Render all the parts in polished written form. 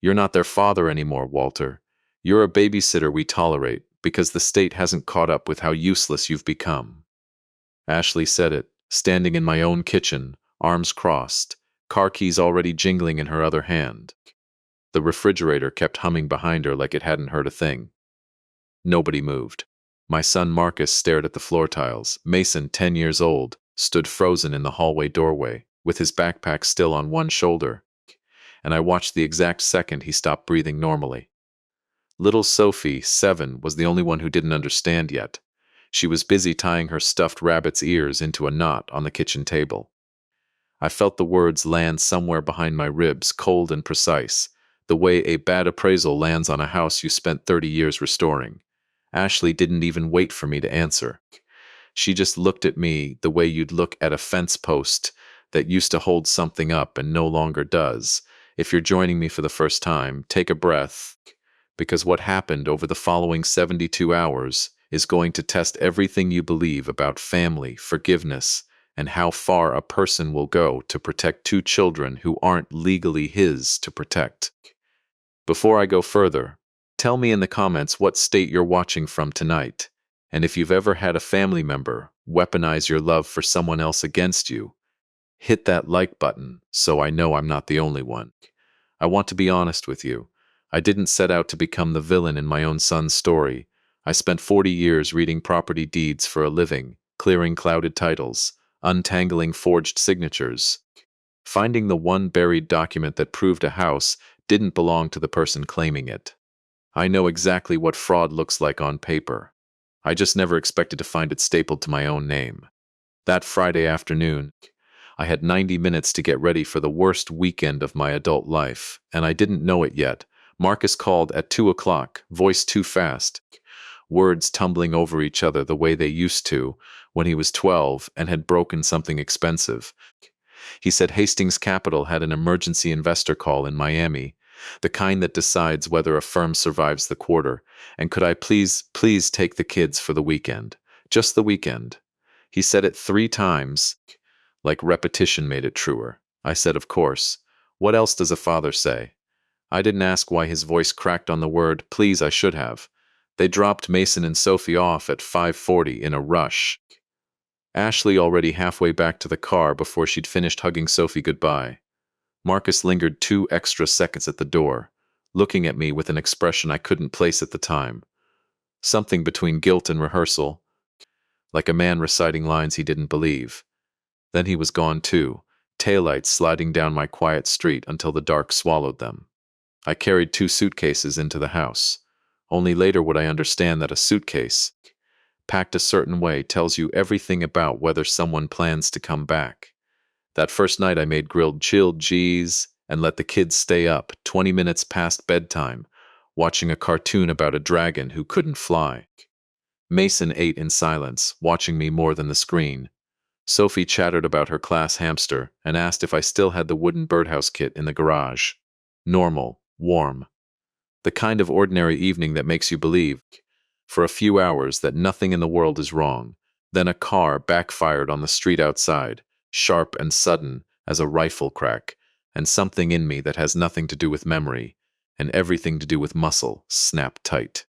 You're not their father anymore, Walter. You're a babysitter we tolerate because the state hasn't caught up with how useless you've become. Ashley said it, standing in my own kitchen, arms crossed, car keys already jingling in her other hand. The refrigerator kept humming behind her like it hadn't heard a thing. Nobody moved. My son Marcus stared at the floor tiles. Mason, 10 years old, stood frozen in the hallway doorway, with his backpack still on one shoulder, and I watched the exact second he stopped breathing normally. Little Sophie, 7, was the only one who didn't understand yet. She was busy tying her stuffed rabbit's ears into a knot on the kitchen table. I felt the words land somewhere behind my ribs, cold and precise, the way a bad appraisal lands on a house you spent 30 years restoring. Ashley didn't even wait for me to answer. She just looked at me the way you'd look at a fence post that used to hold something up and no longer does. If you're joining me for the first time, take a breath, because what happened over the following 72 hours is going to test everything you believe about family, forgiveness, and how far a person will go to protect two children who aren't legally his to protect. Before I go further, tell me in the comments what state you're watching from tonight, and if you've ever had a family member weaponize your love for someone else against you. Hit that like button so I know I'm not the only one. I want to be honest with you. I didn't set out to become the villain in my own son's story. I spent 40 years reading property deeds for a living, clearing clouded titles, untangling forged signatures, finding the one buried document that proved a house didn't belong to the person claiming it. I know exactly what fraud looks like on paper. I just never expected to find it stapled to my own name. That Friday afternoon, I had 90 minutes to get ready for the worst weekend of my adult life, and I didn't know it yet. Marcus called at 2 o'clock, voice too fast, words tumbling over each other the way they used to when he was 12 and had broken something expensive. He said Hastings Capital had an emergency investor call in Miami, the kind that decides whether a firm survives the quarter, and could I please take the kids for the weekend? Just the weekend. He said it 3 times, like repetition made it truer. I said, of course. What else does a father say? I didn't ask why his voice cracked on the word please. I should have. They dropped Mason and Sophie off at 5:40 in a rush. Ashley already halfway back to the car before she'd finished hugging Sophie goodbye. Marcus lingered 2 extra seconds at the door, looking at me with an expression I couldn't place at the time. Something between guilt and rehearsal, like a man reciting lines he didn't believe. Then he was gone too, taillights sliding down my quiet street until the dark swallowed them. I carried 2 suitcases into the house. Only later would I understand that a suitcase, packed a certain way, tells you everything about whether someone plans to come back. That first night I made grilled chilled cheese and let the kids stay up 20 minutes past bedtime, watching a cartoon about a dragon who couldn't fly. Mason ate in silence, watching me more than the screen. Sophie chattered about her class hamster and asked if I still had the wooden birdhouse kit in the garage. Normal, warm. The kind of ordinary evening that makes you believe, for a few hours, that nothing in the world is wrong. Then a car backfired on the street outside, sharp and sudden as a rifle crack, and something in me that has nothing to do with memory, and everything to do with muscle, snapped tight.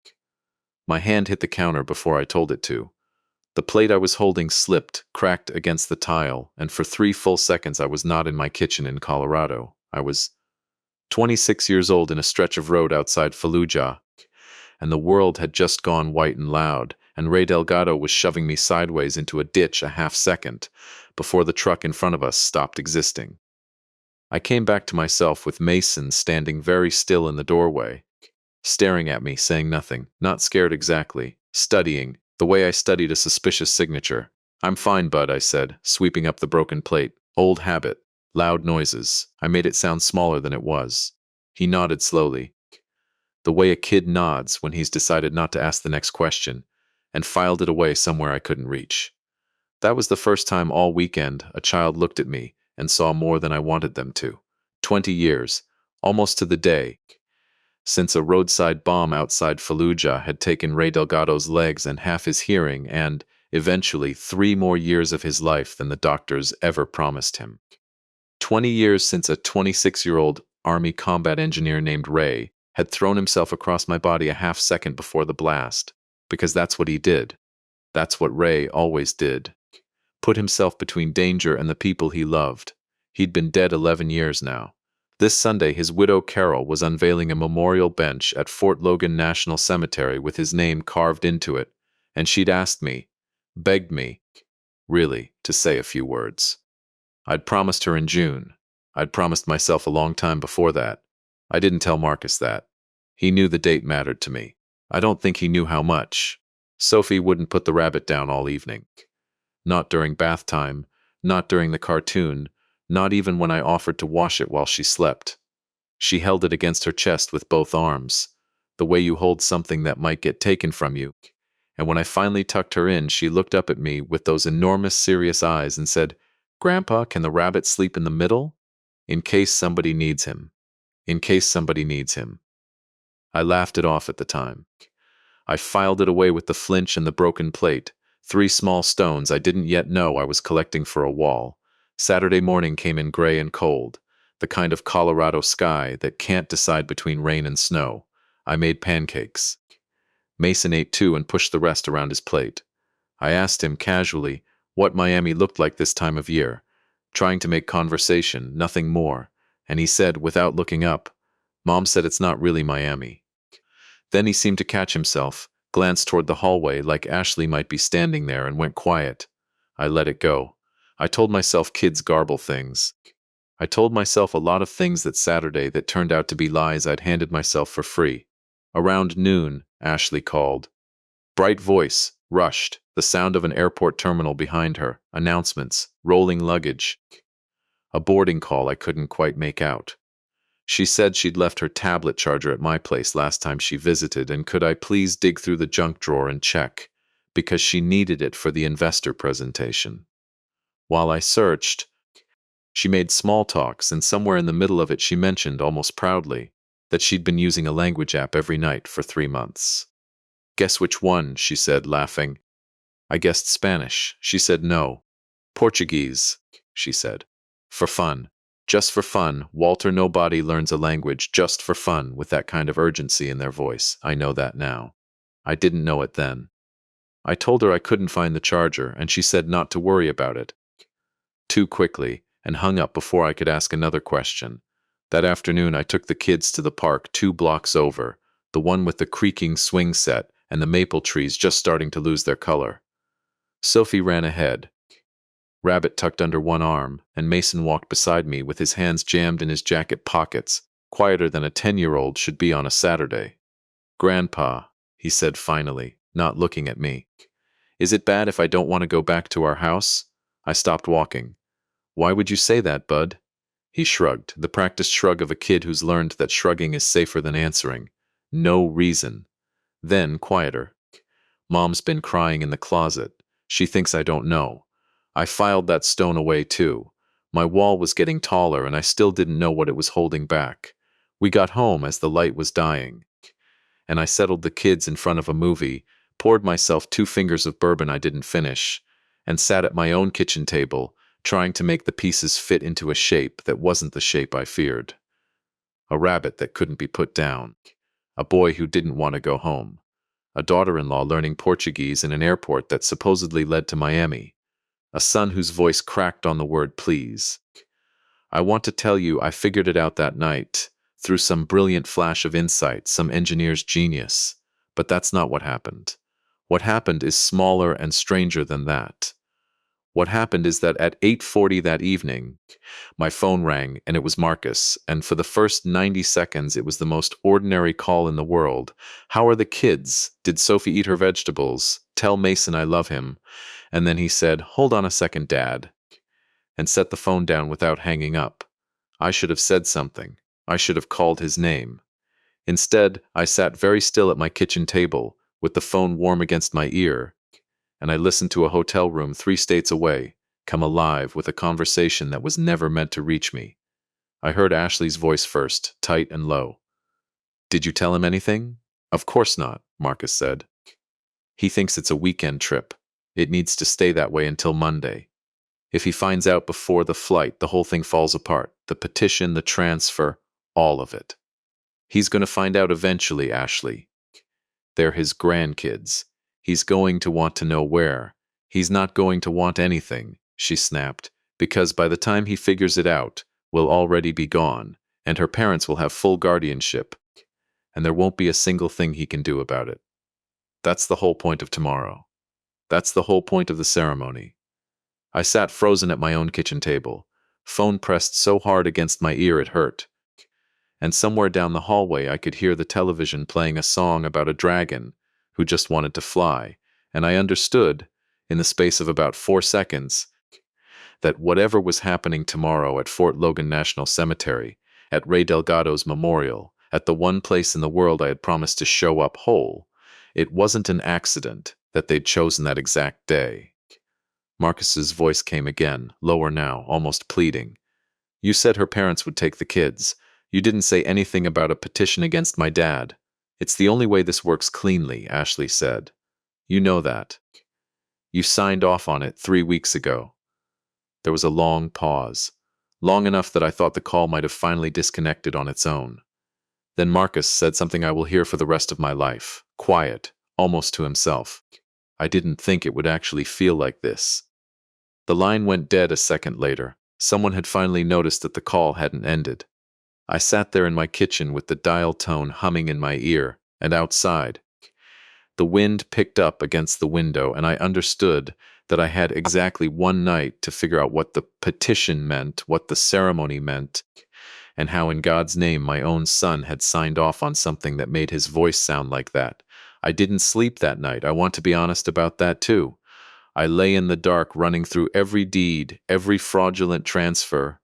My hand hit the counter before I told it to. The plate I was holding slipped, cracked against the tile, and for 3 full seconds I was not in my kitchen in Colorado. I was 26 years old in a stretch of road outside Fallujah, and the world had just gone white and loud, and Ray Delgado was shoving me sideways into a ditch a half second before the truck in front of us stopped existing. I came back to myself with Mason standing very still in the doorway, staring at me, saying nothing, not scared exactly, studying, the way I studied a suspicious signature. "I'm fine, bud," I said, sweeping up the broken plate. "Old habit. Loud noises." I made it sound smaller than it was. He nodded slowly, the way a kid nods when he's decided not to ask the next question, and filed it away somewhere I couldn't reach. That was the first time all weekend a child looked at me and saw more than I wanted them to. 20 years, almost to the day, since a roadside bomb outside Fallujah had taken Ray Delgado's legs and half his hearing and, eventually, 3 more years of his life than the doctors ever promised him. 20 years since a 26-year-old Army combat engineer named Ray had thrown himself across my body a half second before the blast, because that's what he did. That's what Ray always did. Put himself between danger and the people he loved. He'd been dead 11 years now. This Sunday, his widow Carol was unveiling a memorial bench at Fort Logan National Cemetery with his name carved into it, and she'd asked me, begged me, really, to say a few words. I'd promised her in June. I'd promised myself a long time before that. I didn't tell Marcus that. He knew the date mattered to me. I don't think he knew how much. Sophie wouldn't put the rabbit down all evening. Not during bath time, not during the cartoon, not even when I offered to wash it while she slept. She held it against her chest with both arms, the way you hold something that might get taken from you. And when I finally tucked her in, she looked up at me with those enormous serious eyes and said, "Grandpa, can the rabbit sleep in the middle? In case somebody needs him. In case somebody needs him." I laughed it off at the time. I filed it away with the flinch and the broken plate, 3 small stones I didn't yet know I was collecting for a wall. Saturday morning came in gray and cold, the kind of Colorado sky that can't decide between rain and snow. I made pancakes. Mason ate 2 and pushed the rest around his plate. I asked him casually what Miami looked like this time of year, trying to make conversation, nothing more, and he said, without looking up, "Mom said it's not really Miami." Then he seemed to catch himself, glanced toward the hallway like Ashley might be standing there, and went quiet. I let it go. I told myself kids garble things. I told myself a lot of things that Saturday that turned out to be lies I'd handed myself for free. Around noon, Ashley called. Bright voice, rushed, the sound of an airport terminal behind her, announcements, rolling luggage. A boarding call I couldn't quite make out. She said she'd left her tablet charger at my place last time she visited, and could I please dig through the junk drawer and check, because she needed it for the investor presentation. While I searched, she made small talks, and somewhere in the middle of it she mentioned, almost proudly, that she'd been using a language app every night for 3 months. "Guess which one?" she said, laughing. I guessed Spanish. She said no. "Portuguese," she said. "For fun. Just for fun. Walter, nobody learns a language just for fun with that kind of urgency in their voice. I know that now. I didn't know it then." I told her I couldn't find the charger, and she said not to worry about it. Too quickly, and hung up before I could ask another question. That afternoon I took the kids to the park 2 blocks over, the one with the creaking swing set and the maple trees just starting to lose their color. Sophie ran ahead, Rabbit tucked under one arm, and Mason walked beside me with his hands jammed in his jacket pockets, quieter than a 10-year-old should be on a Saturday. "Grandpa," he said finally, not looking at me. "Is it bad if I don't want to go back to our house?" I stopped walking. "Why would you say that, bud?" He shrugged, the practiced shrug of a kid who's learned that shrugging is safer than answering. "No reason." Then, quieter. "Mom's been crying in the closet. She thinks I don't know." I filed that stone away too. My wall was getting taller, and I still didn't know what it was holding back. We got home as the light was dying, and I settled the kids in front of a movie, poured myself 2 fingers of bourbon I didn't finish, and sat at my own kitchen table, trying to make the pieces fit into a shape that wasn't the shape I feared. A rabbit that couldn't be put down. A boy who didn't want to go home. A daughter-in-law learning Portuguese in an airport that supposedly led to Miami. A son whose voice cracked on the word please. I want to tell you I figured it out that night, through some brilliant flash of insight, some engineer's genius. But that's not what happened. What happened is smaller and stranger than that. What happened is that at 8:40 that evening, my phone rang, and it was Marcus, and for the first 90 seconds it was the most ordinary call in the world. "How are the kids? Did Sophie eat her vegetables? Tell Mason I love him." And then he said, "Hold on a second, Dad," and set the phone down without hanging up. I should have said something. I should have called his name. Instead, I sat very still at my kitchen table, with the phone warm against my ear, and I listened to a hotel room 3 states away come alive with a conversation that was never meant to reach me. I heard Ashley's voice first, tight and low. "Did you tell him anything?" "Of course not," Marcus said. "He thinks it's a weekend trip. It needs to stay that way until Monday. If he finds out before the flight, the whole thing falls apart. The petition, the transfer, All of it. He's going to find out eventually, Ashley. They're his grandkids. He's going to want to know where. He's not going to want anything, she snapped, because by the time he figures it out, we'll already be gone, and her parents will have full guardianship, and there won't be a single thing he can do about it. That's the whole point of tomorrow. That's the whole point of the ceremony. I sat frozen at my own kitchen table, phone pressed so hard against my ear it hurt. And somewhere down the hallway I could hear the television playing a song about a dragon who just wanted to fly, and I understood, in the space of about 4 seconds, that whatever was happening tomorrow at Fort Logan National Cemetery, at Ray Delgado's memorial, at the one place in the world I had promised to show up whole, it wasn't an accident that they'd chosen that exact day. Marcus's voice came again, lower now, almost pleading. You said her parents would take the kids. You didn't say anything about a petition against my dad. It's the only way this works cleanly, Ashley said. You know that. You signed off on it 3 weeks ago. There was a long pause, long enough that I thought the call might have finally disconnected on its own. Then Marcus said something I will hear for the rest of my life, quiet, almost to himself. I didn't think it would actually feel like this. The line went dead a second later. Someone had finally noticed that the call hadn't ended. I sat there in my kitchen with the dial tone humming in my ear, and outside. The wind picked up against the window, and I understood that I had exactly one night to figure out what the petition meant, what the ceremony meant, and how in God's name my own son had signed off on something that made his voice sound like that. I didn't sleep that night. I want to be honest about that too. I lay in the dark running through every deed, every fraudulent transfer,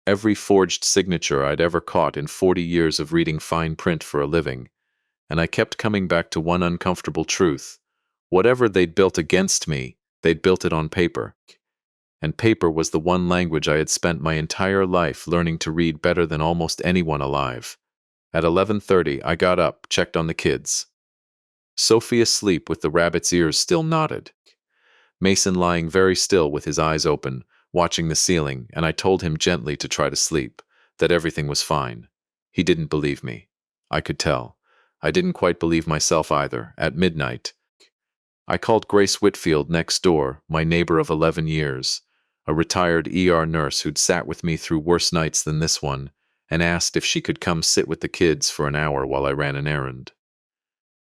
every forged signature I'd ever caught in 40 years of reading fine print for a living, and I kept coming back to one uncomfortable truth. Whatever they'd built against me, they'd built it on paper. And paper was the one language I had spent my entire life learning to read better than almost anyone alive. At 11:30, I got up, checked on the kids. Sophie asleep with the rabbit's ears still knotted. Mason lying very still with his eyes open, watching the ceiling, and I told him gently to try to sleep, that everything was fine. He didn't believe me. I could tell. I didn't quite believe myself either. At midnight, I called Grace Whitfield next door, my neighbor of 11 years, a retired ER nurse who'd sat with me through worse nights than this one, and asked if she could come sit with the kids for an hour while I ran an errand.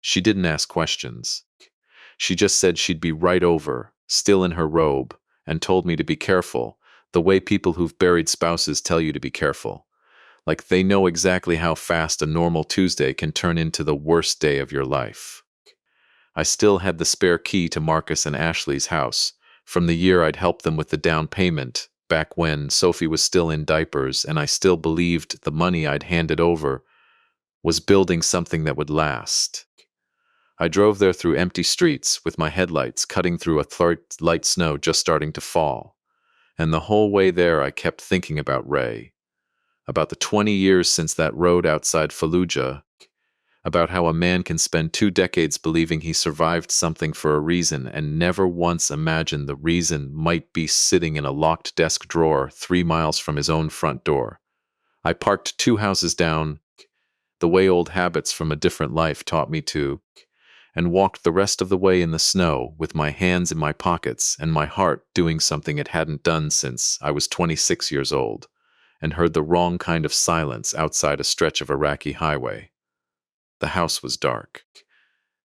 She didn't ask questions. She just said she'd be right over, still in her robe, and told me to be careful, the way people who've buried spouses tell you to be careful. Like they know exactly how fast a normal Tuesday can turn into the worst day of your life. I still had the spare key to Marcus and Ashley's house, from the year I'd helped them with the down payment, back when Sophie was still in diapers, and I still believed the money I'd handed over was building something that would last. I drove there through empty streets with my headlights cutting through a light snow just starting to fall. And the whole way there I kept thinking about Ray, about the 20 years since that road outside Fallujah, about how a man can spend 2 decades believing he survived something for a reason and never once imagine the reason might be sitting in a locked desk drawer 3 miles from his own front door. I parked 2 houses down, the way old habits from a different life taught me to, and walked the rest of the way in the snow with my hands in my pockets and my heart doing something it hadn't done since I was 26 years old, and heard the wrong kind of silence outside a stretch of Iraqi highway. The house was dark.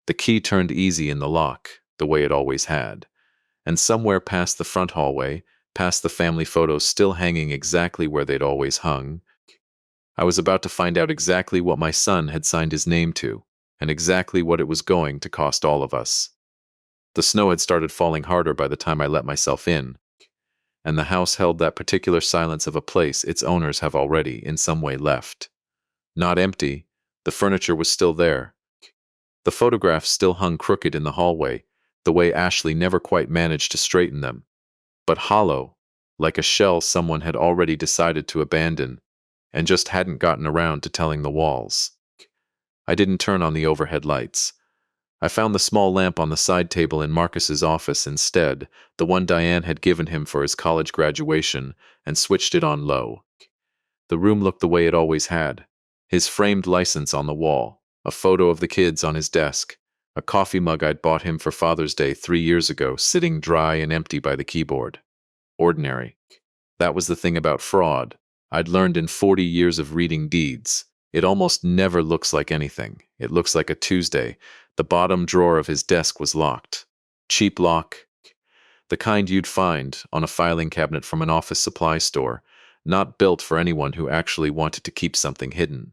The key turned easy in the lock, the way it always had, and somewhere past the front hallway, past the family photos still hanging exactly where they'd always hung, I was about to find out exactly what my son had signed his name to, and exactly what it was going to cost all of us. The snow had started falling harder by the time I let myself in, and the house held that particular silence of a place its owners have already, in some way, left. Not empty, the furniture was still there. The photographs still hung crooked in the hallway, the way Ashley never quite managed to straighten them, but hollow, like a shell someone had already decided to abandon, and just hadn't gotten around to telling the walls. I didn't turn on the overhead lights. I found the small lamp on the side table in Marcus's office instead, the one Diane had given him for his college graduation, and switched it on low. The room looked the way it always had. His framed license on the wall, a photo of the kids on his desk, a coffee mug I'd bought him for Father's Day 3 years ago, sitting dry and empty by the keyboard. Ordinary. That was the thing about fraud. I'd learned in 40 years of reading deeds. It almost never looks like anything. It looks like a Tuesday. The bottom drawer of his desk was locked. Cheap lock. The kind you'd find on a filing cabinet from an office supply store, not built for anyone who actually wanted to keep something hidden.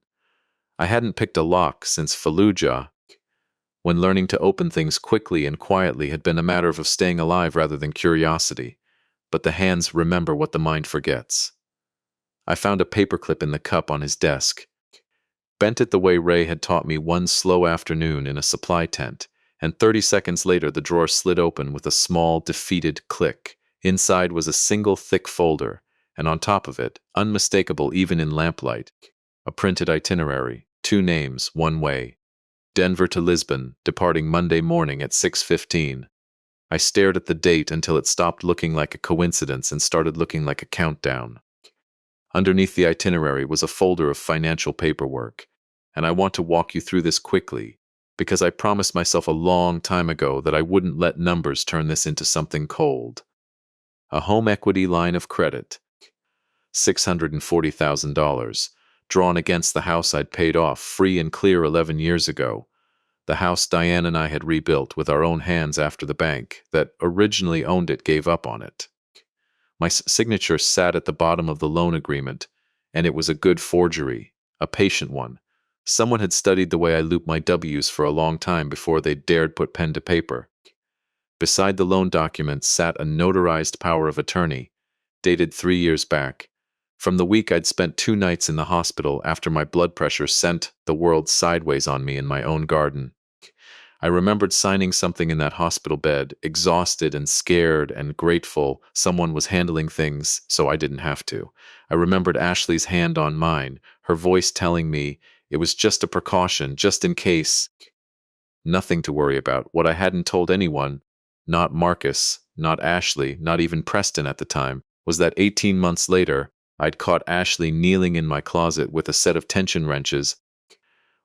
I hadn't picked a lock since Fallujah, when learning to open things quickly and quietly had been a matter of staying alive rather than curiosity. But the hands remember what the mind forgets. I found a paperclip in the cup on his desk, bent it the way Ray had taught me one slow afternoon in a supply tent, and 30 seconds later the drawer slid open with a small, defeated click. Inside was a single thick folder, and on top of it, unmistakable even in lamplight, a printed itinerary, 2 names, 1 way. Denver to Lisbon, departing Monday morning at 6:15. I stared at the date until it stopped looking like a coincidence and started looking like a countdown. Underneath the itinerary was a folder of financial paperwork, and I want to walk you through this quickly, because I promised myself a long time ago that I wouldn't let numbers turn this into something cold. A home equity line of credit, $640,000, drawn against the house I'd paid off free and clear 11 years ago. The house Diane and I had rebuilt with our own hands after the bank that originally owned it gave up on it. My signature sat at the bottom of the loan agreement, and it was a good forgery, a patient one. Someone had studied the way I loop my W's for a long time before they dared put pen to paper. Beside the loan document sat a notarized power of attorney, dated 3 years back, from the week I'd spent 2 nights in the hospital after my blood pressure sent the world sideways on me in my own garden. I remembered signing something in that hospital bed, exhausted and scared and grateful someone was handling things so I didn't have to. I remembered Ashley's hand on mine, her voice telling me it was just a precaution, just in case. Nothing to worry about. What I hadn't told anyone, not Marcus, not Ashley, not even Preston at the time, was that 18 months later, I'd caught Ashley kneeling in my closet with a set of tension wrenches,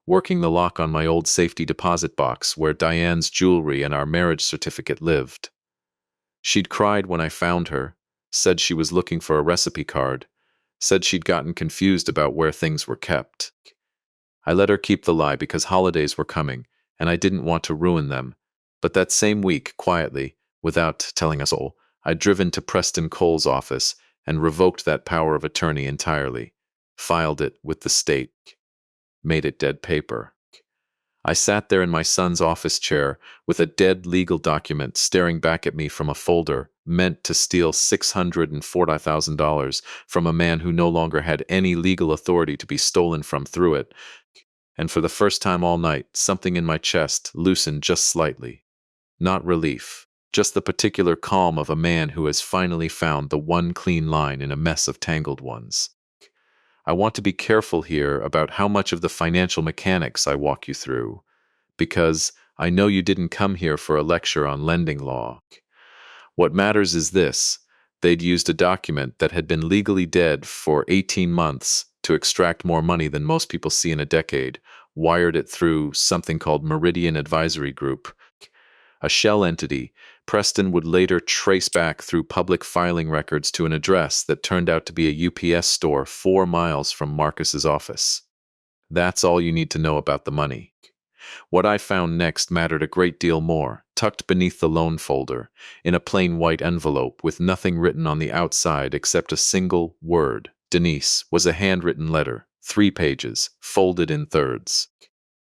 working the lock on my old safety deposit box where Diane's jewelry and our marriage certificate lived. She'd cried when I found her, said she was looking for a recipe card, said she'd gotten confused about where things were kept. I let her keep the lie because holidays were coming, and I didn't want to ruin them. But that same week, quietly, without telling us all, I'd driven to Preston Cole's office and revoked that power of attorney entirely, filed it with the state, made it dead paper. I sat there in my son's office chair with a dead legal document staring back at me from a folder meant to steal $640,000 from a man who no longer had any legal authority to be stolen from through it. And for the first time all night, something in my chest loosened just slightly. Not relief, just the particular calm of a man who has finally found the one clean line in a mess of tangled ones. I want to be careful here about how much of the financial mechanics I walk you through, because I know you didn't come here for a lecture on lending law. What matters is this: they'd used a document that had been legally dead for 18 months to extract more money than most people see in a decade, wired it through something called Meridian Advisory Group, a shell entity Preston would later trace back through public filing records to an address that turned out to be a UPS store 4 miles from Marcus's office. That's all you need to know about the money. What I found next mattered a great deal more, tucked beneath the loan folder, in a plain white envelope with nothing written on the outside except a single word, Denise, was a handwritten letter, 3 pages, folded in thirds.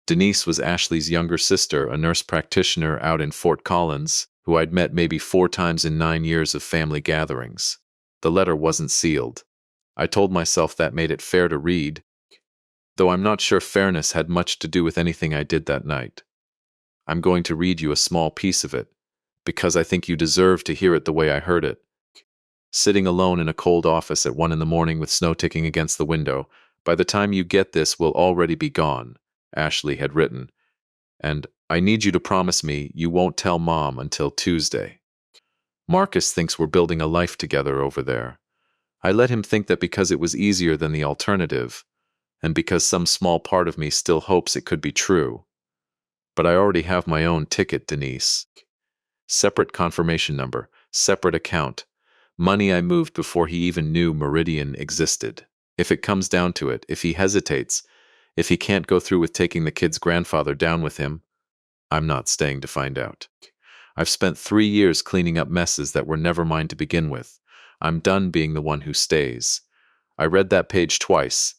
Denise was Ashley's younger sister, a nurse practitioner out in Fort Collins, who I'd met maybe 4 times in 9 years of family gatherings. The letter wasn't sealed. I told myself that made it fair to read, though I'm not sure fairness had much to do with anything I did that night. I'm going to read you a small piece of it, because I think you deserve to hear it the way I heard it. Sitting alone in a cold office at 1 in the morning with snow ticking against the window, by the time you get this we'll already be gone, Ashley had written, and I need you to promise me you won't tell Mom until Tuesday. Marcus thinks we're building a life together over there. I let him think that because it was easier than the alternative, and because some small part of me still hopes it could be true. But I already have my own ticket, Denise. Separate confirmation number, separate account. Money I moved before he even knew Meridian existed. If it comes down to it, if he hesitates, if he can't go through with taking the kid's grandfather down with him, I'm not staying to find out. I've spent 3 years cleaning up messes that were never mine to begin with. I'm done being the one who stays. I read that page twice,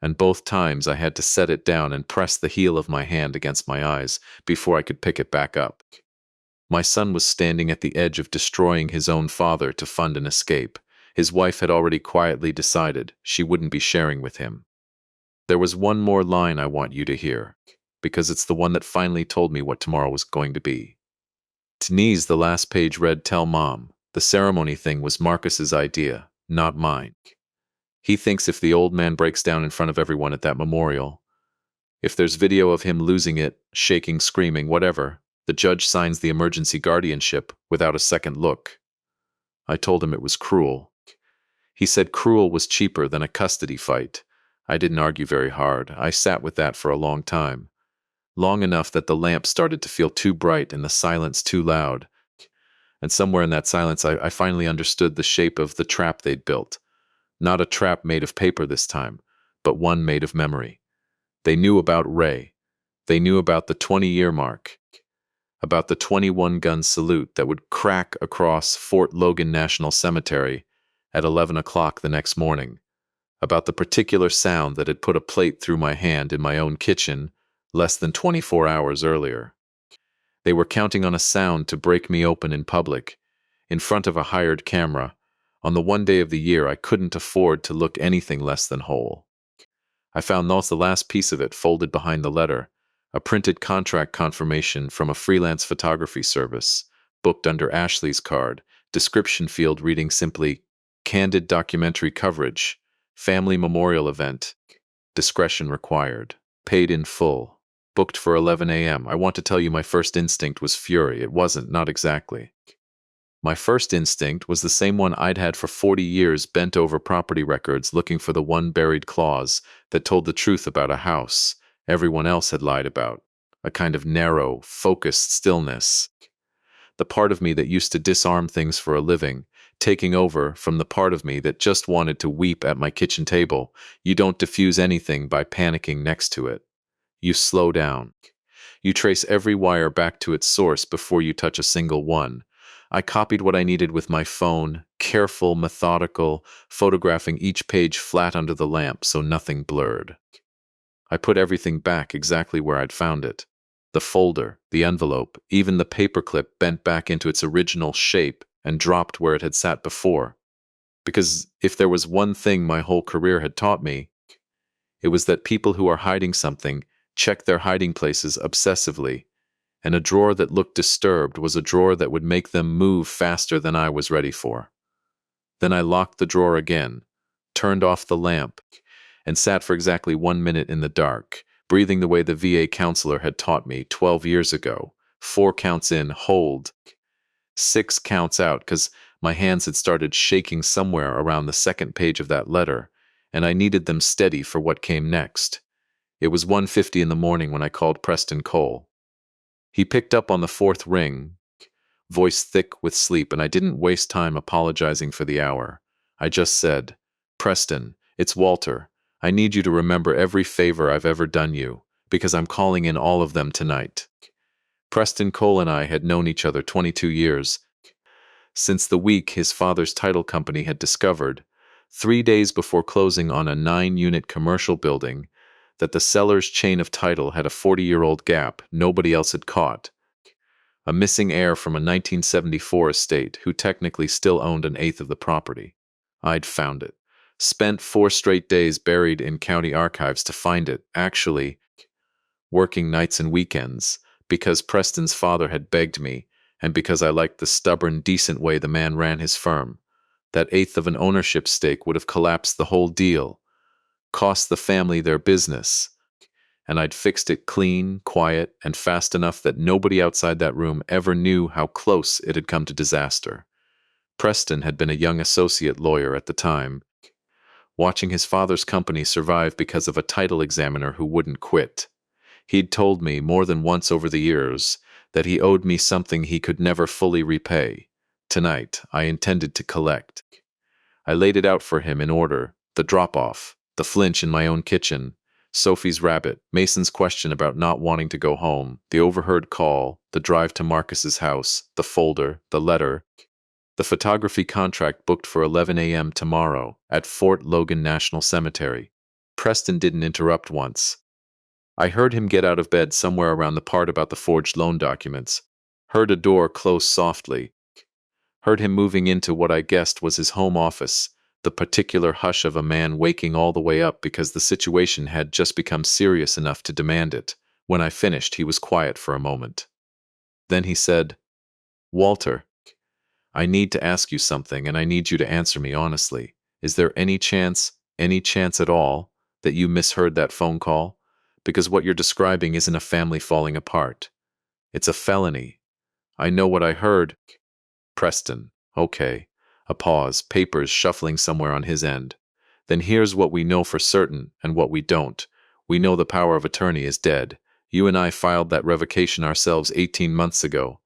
and both times I had to set it down and press the heel of my hand against my eyes before I could pick it back up. My son was standing at the edge of destroying his own father to fund an escape. His wife had already quietly decided she wouldn't be sharing with him. There was one more line I want you to hear, because it's the one that finally told me what tomorrow was going to be. Denise, the last page read, "Tell Mom. The ceremony thing was Marcus's idea, not mine. He thinks if the old man breaks down in front of everyone at that memorial, if there's video of him losing it, shaking, screaming, whatever, the judge signs the emergency guardianship without a second look." I told him it was cruel. He said cruel was cheaper than a custody fight. I didn't argue very hard. I sat with that for a long time. Long enough that the lamp started to feel too bright and the silence too loud. And somewhere in that silence, I finally understood the shape of the trap they'd built. Not a trap made of paper this time, but one made of memory. They knew about Ray. They knew about the 20-year mark, about the 21-gun salute that would crack across Fort Logan National Cemetery at 11 o'clock the next morning, about the particular sound that had put a plate through my hand in my own kitchen less than 24 hours earlier. They were counting on a sound to break me open in public, in front of a hired camera, on the one day of the year I couldn't afford to look anything less than whole. I found the last piece of it folded behind the letter, a printed contract confirmation from a freelance photography service, booked under Ashley's card, description field reading simply, "Candid documentary coverage, family memorial event, discretion required, paid in full, booked for 11 a.m. I want to tell you my first instinct was fury. It wasn't, not exactly. My first instinct was the same one I'd had for 40 years, bent over property records looking for the one buried clause that told the truth about a house everyone else had lied about, a kind of narrow, focused stillness. The part of me that used to disarm things for a living, taking over from the part of me that just wanted to weep at my kitchen table. You don't diffuse anything by panicking next to it. You slow down. You trace every wire back to its source before you touch a single one. I copied what I needed with my phone, careful, methodical, photographing each page flat under the lamp so nothing blurred. I put everything back exactly where I'd found it. The folder, the envelope, even the paperclip bent back into its original shape and dropped where it had sat before. Because if there was one thing my whole career had taught me, it was that people who are hiding something check their hiding places obsessively, and a drawer that looked disturbed was a drawer that would make them move faster than I was ready for. Then I locked the drawer again, turned off the lamp, and sat for exactly 1 minute in the dark, breathing the way the VA counselor had taught me 12 years ago. 4 counts in, hold. 6 counts out, because my hands had started shaking somewhere around the second page of that letter, and I needed them steady for what came next. It was 1:50 in the morning when I called Preston Cole. He picked up on the 4th ring, voice thick with sleep, and I didn't waste time apologizing for the hour. I just said, "Preston, it's Walter. I need you to remember every favor I've ever done you, because I'm calling in all of them tonight." Preston Cole and I had known each other 22 years, since the week his father's title company had discovered, 3 days before closing on a 9-unit commercial building, that the seller's chain of title had a 40-year-old gap nobody else had caught. A missing heir from a 1974 estate who technically still owned an eighth of the property. I'd found it. Spent 4 straight days buried in county archives to find it, actually working nights and weekends, because Preston's father had begged me, and because I liked the stubborn, decent way the man ran his firm. That eighth of an ownership stake would have collapsed the whole deal, cost the family their business, and I'd fixed it clean, quiet, and fast enough that nobody outside that room ever knew how close it had come to disaster. Preston had been a young associate lawyer at the time, watching his father's company survive because of a title examiner who wouldn't quit. He'd told me more than once over the years that he owed me something he could never fully repay. Tonight, I intended to collect. I laid it out for him in order: the drop-off, the flinch in my own kitchen, Sophie's rabbit, Mason's question about not wanting to go home, the overheard call, the drive to Marcus's house, the folder, the letter, the photography contract booked for 11 a.m. tomorrow at Fort Logan National Cemetery. Preston didn't interrupt once. I heard him get out of bed somewhere around the part about the forged loan documents, heard a door close softly, heard him moving into what I guessed was his home office, the particular hush of a man waking all the way up because the situation had just become serious enough to demand it. When I finished, he was quiet for a moment. Then he said, "Walter, I need to ask you something, and I need you to answer me honestly. Is there any chance at all, that you misheard that phone call? Because what you're describing isn't a family falling apart. It's a felony. I know what I heard." Preston. Okay. A pause, papers shuffling somewhere on his end. Then here's what we know for certain and what we don't. We know the power of attorney is dead. You and I filed that revocation ourselves 18 months ago.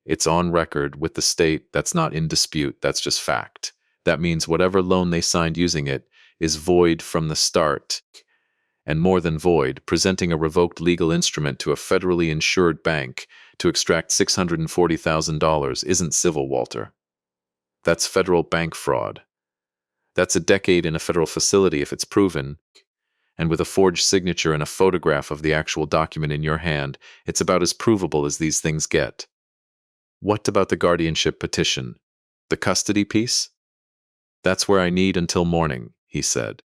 It's on record with the state. That's not in dispute. That's just fact. That means whatever loan they signed using it is void from the start. And more than void, presenting a revoked legal instrument to a federally insured bank to extract $640,000 isn't civil, Walter. That's federal bank fraud. That's a decade in a federal facility if it's proven. And with a forged signature and a photograph of the actual document in your hand, it's about as provable as these things get. What about the guardianship petition? The custody piece? That's where I need until morning, he said.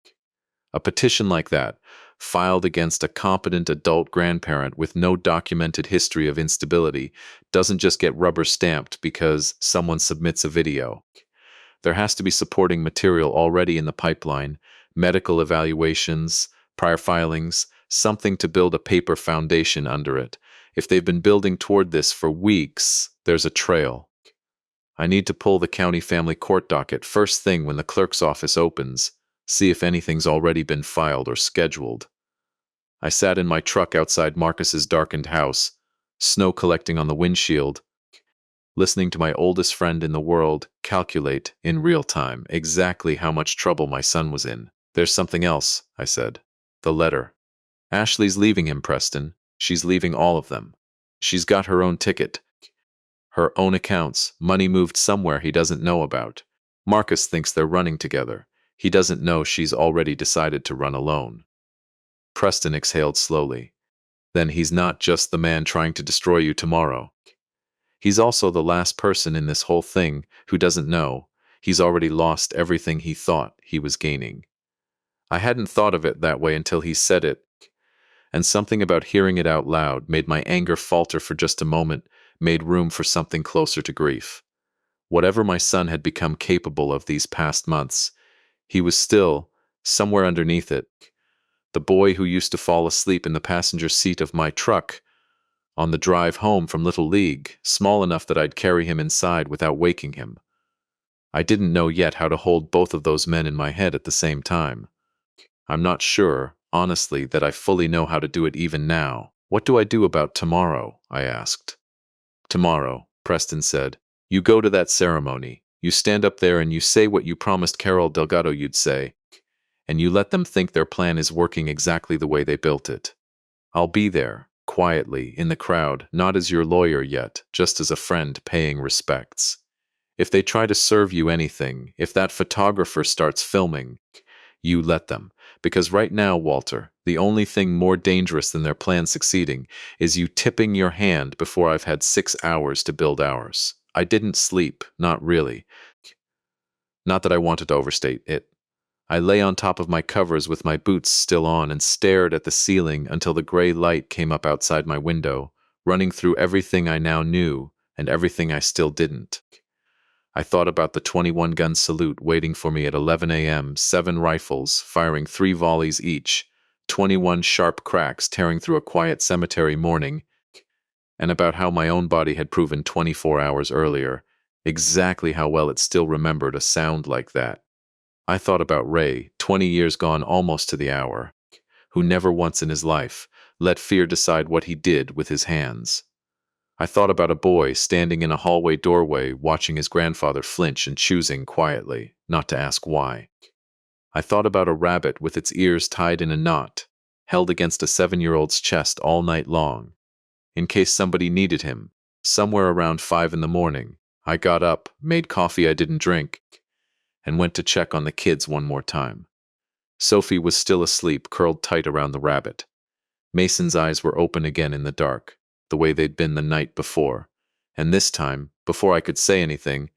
A petition like that, filed against a competent adult grandparent with no documented history of instability, doesn't just get rubber stamped because someone submits a video. There has to be supporting material already in the pipeline, medical evaluations, prior filings, something to build a paper foundation under it. If they've been building toward this for weeks, there's a trail. I need to pull the county family court docket first thing when the clerk's office opens, see if anything's already been filed or scheduled. I sat in my truck outside Marcus's darkened house, snow collecting on the windshield, listening to my oldest friend in the world calculate, in real time, exactly how much trouble my son was in. "There's something else," I said. "The letter. Ashley's leaving him, Preston. She's leaving all of them. She's got her own ticket, her own accounts, money moved somewhere he doesn't know about. Marcus thinks they're running together. He doesn't know she's already decided to run alone." Preston exhaled slowly. "Then he's not just the man trying to destroy you tomorrow. He's also the last person in this whole thing who doesn't know. He's already lost everything he thought he was gaining." I hadn't thought of it that way until he said it, and something about hearing it out loud made my anger falter for just a moment, made room for something closer to grief. Whatever my son had become capable of these past months, he was still, somewhere underneath it, the boy who used to fall asleep in the passenger seat of my truck on the drive home from Little League, small enough that I'd carry him inside without waking him. I didn't know yet how to hold both of those men in my head at the same time. I'm not sure, honestly, that I fully know how to do it even now. "What do I do about tomorrow?" I asked. "Tomorrow," Preston said, "you go to that ceremony. You stand up there and you say what you promised Carol Delgado you'd say, and you let them think their plan is working exactly the way they built it. I'll be there, quietly, in the crowd, not as your lawyer yet, just as a friend paying respects. If they try to serve you anything, if that photographer starts filming, you let them. Because right now, Walter, the only thing more dangerous than their plan succeeding is you tipping your hand before I've had 6 hours to build ours. I didn't sleep, not really. Not that I wanted to overstate it. I lay on top of my covers with my boots still on and stared at the ceiling until the gray light came up outside my window, running through everything I now knew and everything I still didn't. I thought about the 21-gun salute waiting for me at 11 a.m., 7 rifles, firing 3 volleys each, 21 sharp cracks tearing through a quiet cemetery morning, and about how my own body had proven 24 hours earlier, Exactly how well it still remembered a sound like that. I thought about Ray, 20 years gone almost to the hour, who never once in his life let fear decide what he did with his hands. I thought about a boy standing in a hallway doorway watching his grandfather flinch and choosing quietly not to ask why. I thought about a rabbit with its ears tied in a knot, held against a 7-year-old's chest all night long, in case somebody needed him. Somewhere around 5 in the morning, I got up, made coffee I didn't drink, and went to check on the kids one more time. Sophie was still asleep, curled tight around the rabbit. Mason's eyes were open again in the dark, the way they'd been the night before. And this time, before I could say anything,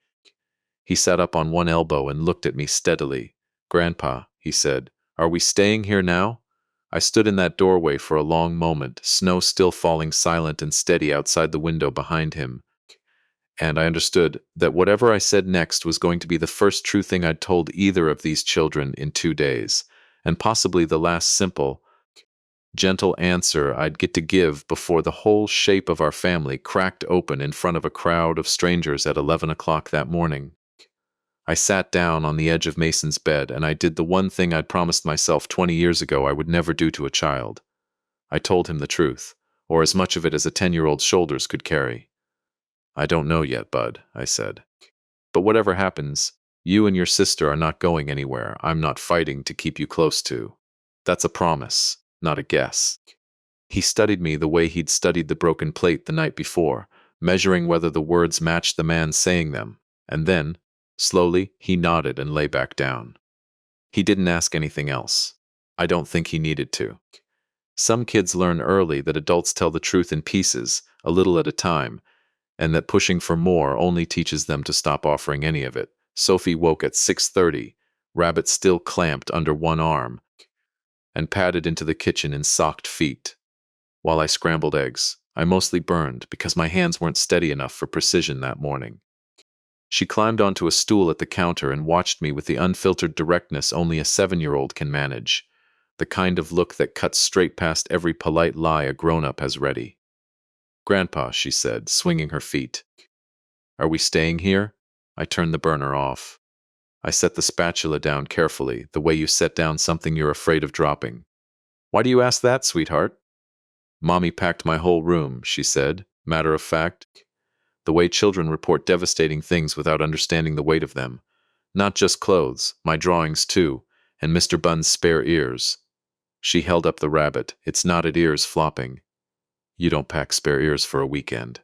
he sat up on one elbow and looked at me steadily. "Grandpa," he said, "are we staying here now?" I stood in that doorway for a long moment, snow still falling silent and steady outside the window behind him. And I understood that whatever I said next was going to be the first true thing I'd told either of these children in 2 days, and possibly the last simple, gentle answer I'd get to give before the whole shape of our family cracked open in front of a crowd of strangers at 11 o'clock that morning. I sat down on the edge of Mason's bed, and I did the one thing I'd promised myself 20 years ago I would never do to a child. I told him the truth, or as much of it as a 10-year-old's shoulders could carry. "I don't know yet, Bud," I said. "But whatever happens, you and your sister are not going anywhere. I'm not fighting to keep you close to. That's a promise, not a guess." He studied me the way he'd studied the broken plate the night before, measuring whether the words matched the man saying them, and then, slowly, he nodded and lay back down. He didn't ask anything else. I don't think he needed to. Some kids learn early that adults tell the truth in pieces, a little at a time, and that pushing for more only teaches them to stop offering any of it. Sophie woke at 6:30, rabbit still clamped under one arm, and padded into the kitchen in socked feet. While I scrambled eggs, I mostly burned because my hands weren't steady enough for precision that morning. She climbed onto a stool at the counter and watched me with the unfiltered directness only a 7-year-old can manage, the kind of look that cuts straight past every polite lie a grown-up has ready. "Grandpa," she said, swinging her feet. "Are we staying here?" I turned the burner off. I set the spatula down carefully, the way you set down something you're afraid of dropping. "Why do you ask that, sweetheart?" "Mommy packed my whole room," she said, matter of fact. The way children report devastating things without understanding the weight of them. Not just clothes, my drawings too, and Mr. Bunn's spare ears. She held up the rabbit, its knotted ears flopping. "You don't pack spare ears for a weekend."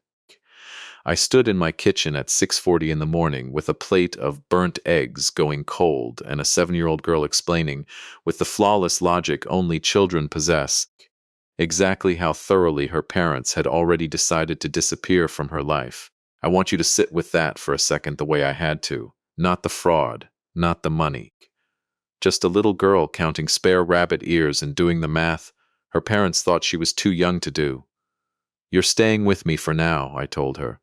I stood in my kitchen at 6:40 in the morning with a plate of burnt eggs going cold and a 7-year-old girl explaining, with the flawless logic only children possess, exactly how thoroughly her parents had already decided to disappear from her life. I want you to sit with that for a second the way I had to. Not the fraud, not the money. Just a little girl counting spare rabbit ears and doing the math her parents thought she was too young to do. "You're staying with me for now," I told her,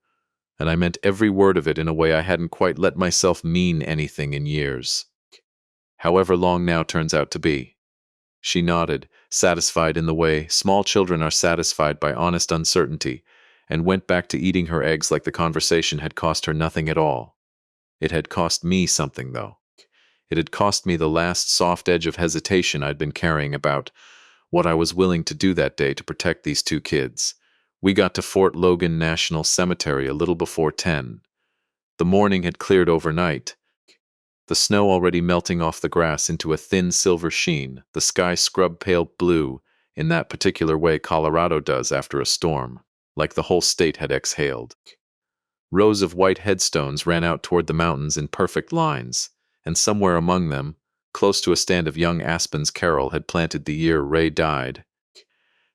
and I meant every word of it in a way I hadn't quite let myself mean anything in years. However long now turns out to be. She nodded, satisfied in the way small children are satisfied by honest uncertainty, and went back to eating her eggs like the conversation had cost her nothing at all. It had cost me something, though. It had cost me the last soft edge of hesitation I'd been carrying about what I was willing to do that day to protect these 2 kids. We got to Fort Logan National Cemetery a little before 10. The morning had cleared overnight, the snow already melting off the grass into a thin silver sheen, the sky scrub pale blue, in that particular way Colorado does after a storm, like the whole state had exhaled. Rows of white headstones ran out toward the mountains in perfect lines, and somewhere among them, close to a stand of young aspens Carroll had planted the year Ray died,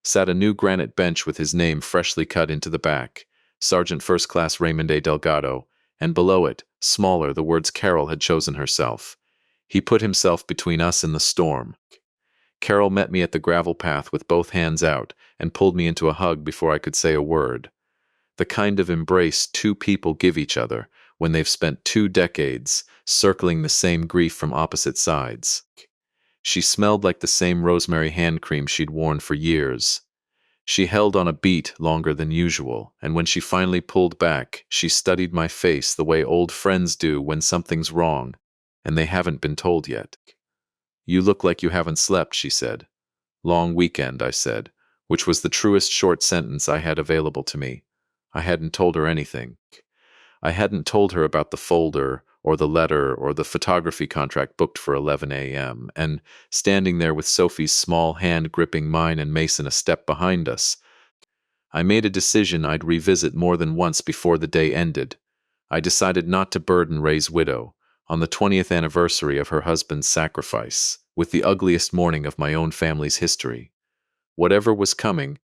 sat a new granite bench with his name freshly cut into the back, Sergeant First Class Raymond A. Delgado, and below it, smaller, the words Carol had chosen herself. He put himself between us and the storm. Carol met me at the gravel path with both hands out and pulled me into a hug before I could say a word. The kind of embrace 2 people give each other when they've spent 2 decades circling the same grief from opposite sides. She smelled like the same rosemary hand cream she'd worn for years. She held on a beat longer than usual, and when she finally pulled back, she studied my face the way old friends do when something's wrong, and they haven't been told yet. "You look like you haven't slept," she said. "Long weekend," I said, which was the truest short sentence I had available to me. I hadn't told her anything. I hadn't told her about the folder, or the letter, or the photography contract booked for 11 a.m., and standing there with Sophie's small hand gripping mine and Mason a step behind us, I made a decision I'd revisit more than once before the day ended. I decided not to burden Ray's widow, on the 20th anniversary of her husband's sacrifice, with the ugliest morning of my own family's history. Whatever was coming,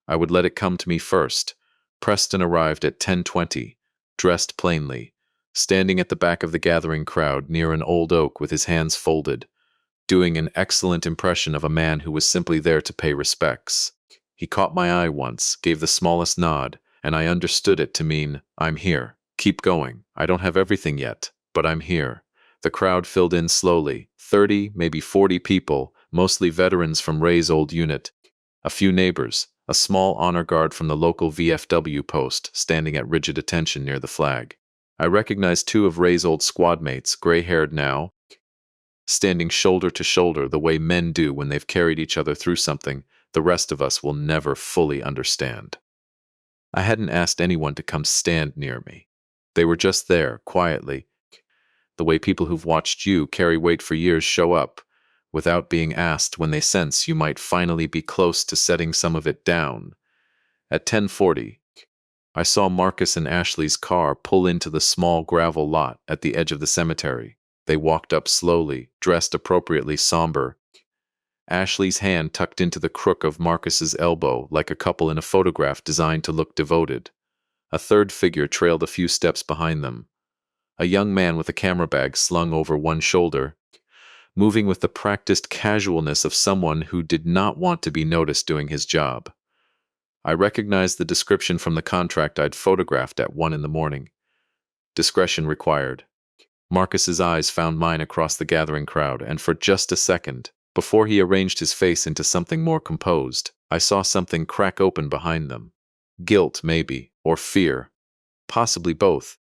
I would let it come to me first. Preston arrived at 10:20, dressed plainly, standing at the back of the gathering crowd near an old oak with his hands folded, doing an excellent impression of a man who was simply there to pay respects. He caught my eye once, gave the smallest nod, and I understood it to mean, "I'm here. Keep going. I don't have everything yet, but I'm here." The crowd filled in slowly, 30, maybe 40 people, mostly veterans from Ray's old unit, a few neighbors, a small honor guard from the local VFW post standing at rigid attention near the flag. I recognized two of Ray's old squad mates, gray-haired now, standing shoulder to shoulder the way men do when they've carried each other through something the rest of us will never fully understand. I hadn't asked anyone to come stand near me. They were just there, quietly, the way people who've watched you carry weight for years show up, without being asked when they sense you might finally be close to setting some of it down. At 10:40, I saw Marcus and Ashley's car pull into the small gravel lot at the edge of the cemetery. They walked up slowly, dressed appropriately somber, Ashley's hand tucked into the crook of Marcus's elbow like a couple in a photograph designed to look devoted. A third figure trailed a few steps behind them. A young man with a camera bag slung over one shoulder, moving with the practiced casualness of someone who did not want to be noticed doing his job. I recognized the description from the contract I'd photographed at 1 in the morning. Discretion required. Marcus's eyes found mine across the gathering crowd, and for just a second, before he arranged his face into something more composed, I saw something crack open behind them. Guilt, maybe, or fear. Possibly both.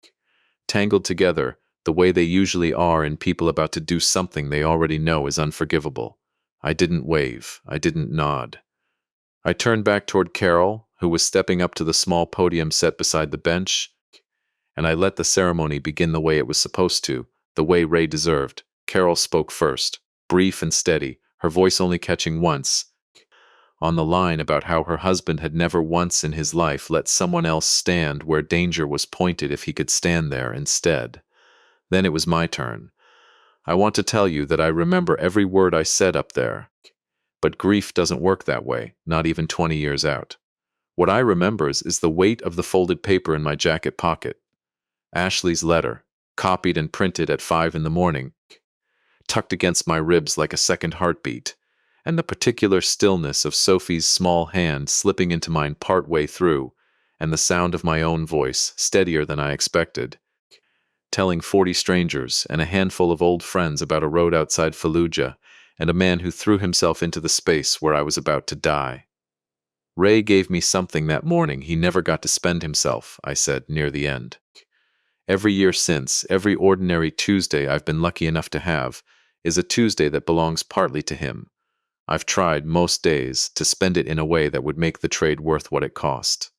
Tangled together, the way they usually are in people about to do something they already know is unforgivable. I didn't wave. I didn't nod. I turned back toward Carol, who was stepping up to the small podium set beside the bench, and I let the ceremony begin the way it was supposed to, the way Ray deserved. Carol spoke first, brief and steady, her voice only catching once, on the line about how her husband had never once in his life let someone else stand where danger was pointed if he could stand there instead. Then it was my turn. I want to tell you that I remember every word I said up there, but grief doesn't work that way, not even 20 years out. What I remember is the weight of the folded paper in my jacket pocket, Ashley's letter, copied and printed at 5 in the morning, tucked against my ribs like a second heartbeat, and the particular stillness of Sophie's small hand slipping into mine part way through, and the sound of my own voice, steadier than I expected, telling 40 strangers and a handful of old friends about a road outside Fallujah and a man who threw himself into the space where I was about to die. "Ray gave me something that morning he never got to spend himself," I said near the end. "Every year since, every ordinary Tuesday I've been lucky enough to have is a Tuesday that belongs partly to him. I've tried, most days, to spend it in a way that would make the trade worth what it cost."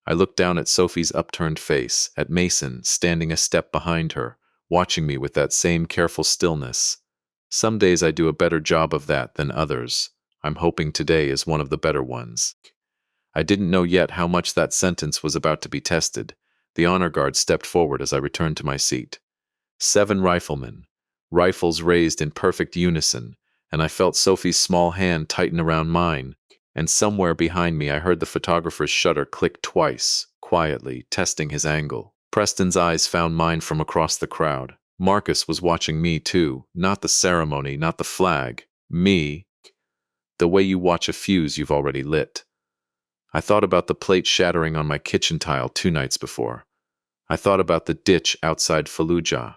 I looked down at Sophie's upturned face, at Mason, standing a step behind her, watching me with that same careful stillness. Some days I do a better job of that than others. I'm hoping today is one of the better ones. I didn't know yet how much that sentence was about to be tested. The honor guard stepped forward as I returned to my seat. 7 riflemen, rifles raised in perfect unison, and I felt Sophie's small hand tighten around mine, and somewhere behind me I heard the photographer's shutter click twice, quietly, testing his angle. Preston's eyes found mine from across the crowd. Marcus was watching me too, not the ceremony, not the flag. Me, the way you watch a fuse you've already lit. I thought about the plate shattering on my kitchen tile 2 nights before. I thought about the ditch outside Fallujah,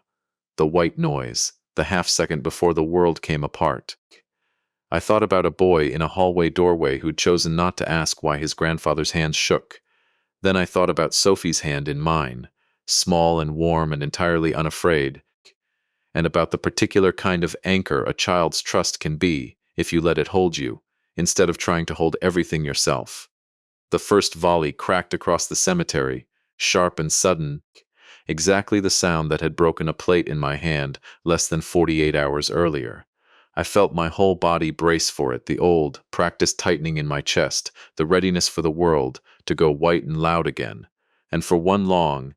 the white noise, the half-second before the world came apart. I thought about a boy in a hallway doorway who'd chosen not to ask why his grandfather's hand shook. Then I thought about Sophie's hand in mine, small and warm and entirely unafraid, and about the particular kind of anchor a child's trust can be if you let it hold you, instead of trying to hold everything yourself. The first volley cracked across the cemetery, sharp and sudden, exactly the sound that had broken a plate in my hand less than 48 hours earlier. I felt my whole body brace for it, the old, practiced tightening in my chest, the readiness for the world to go white and loud again. And for one long,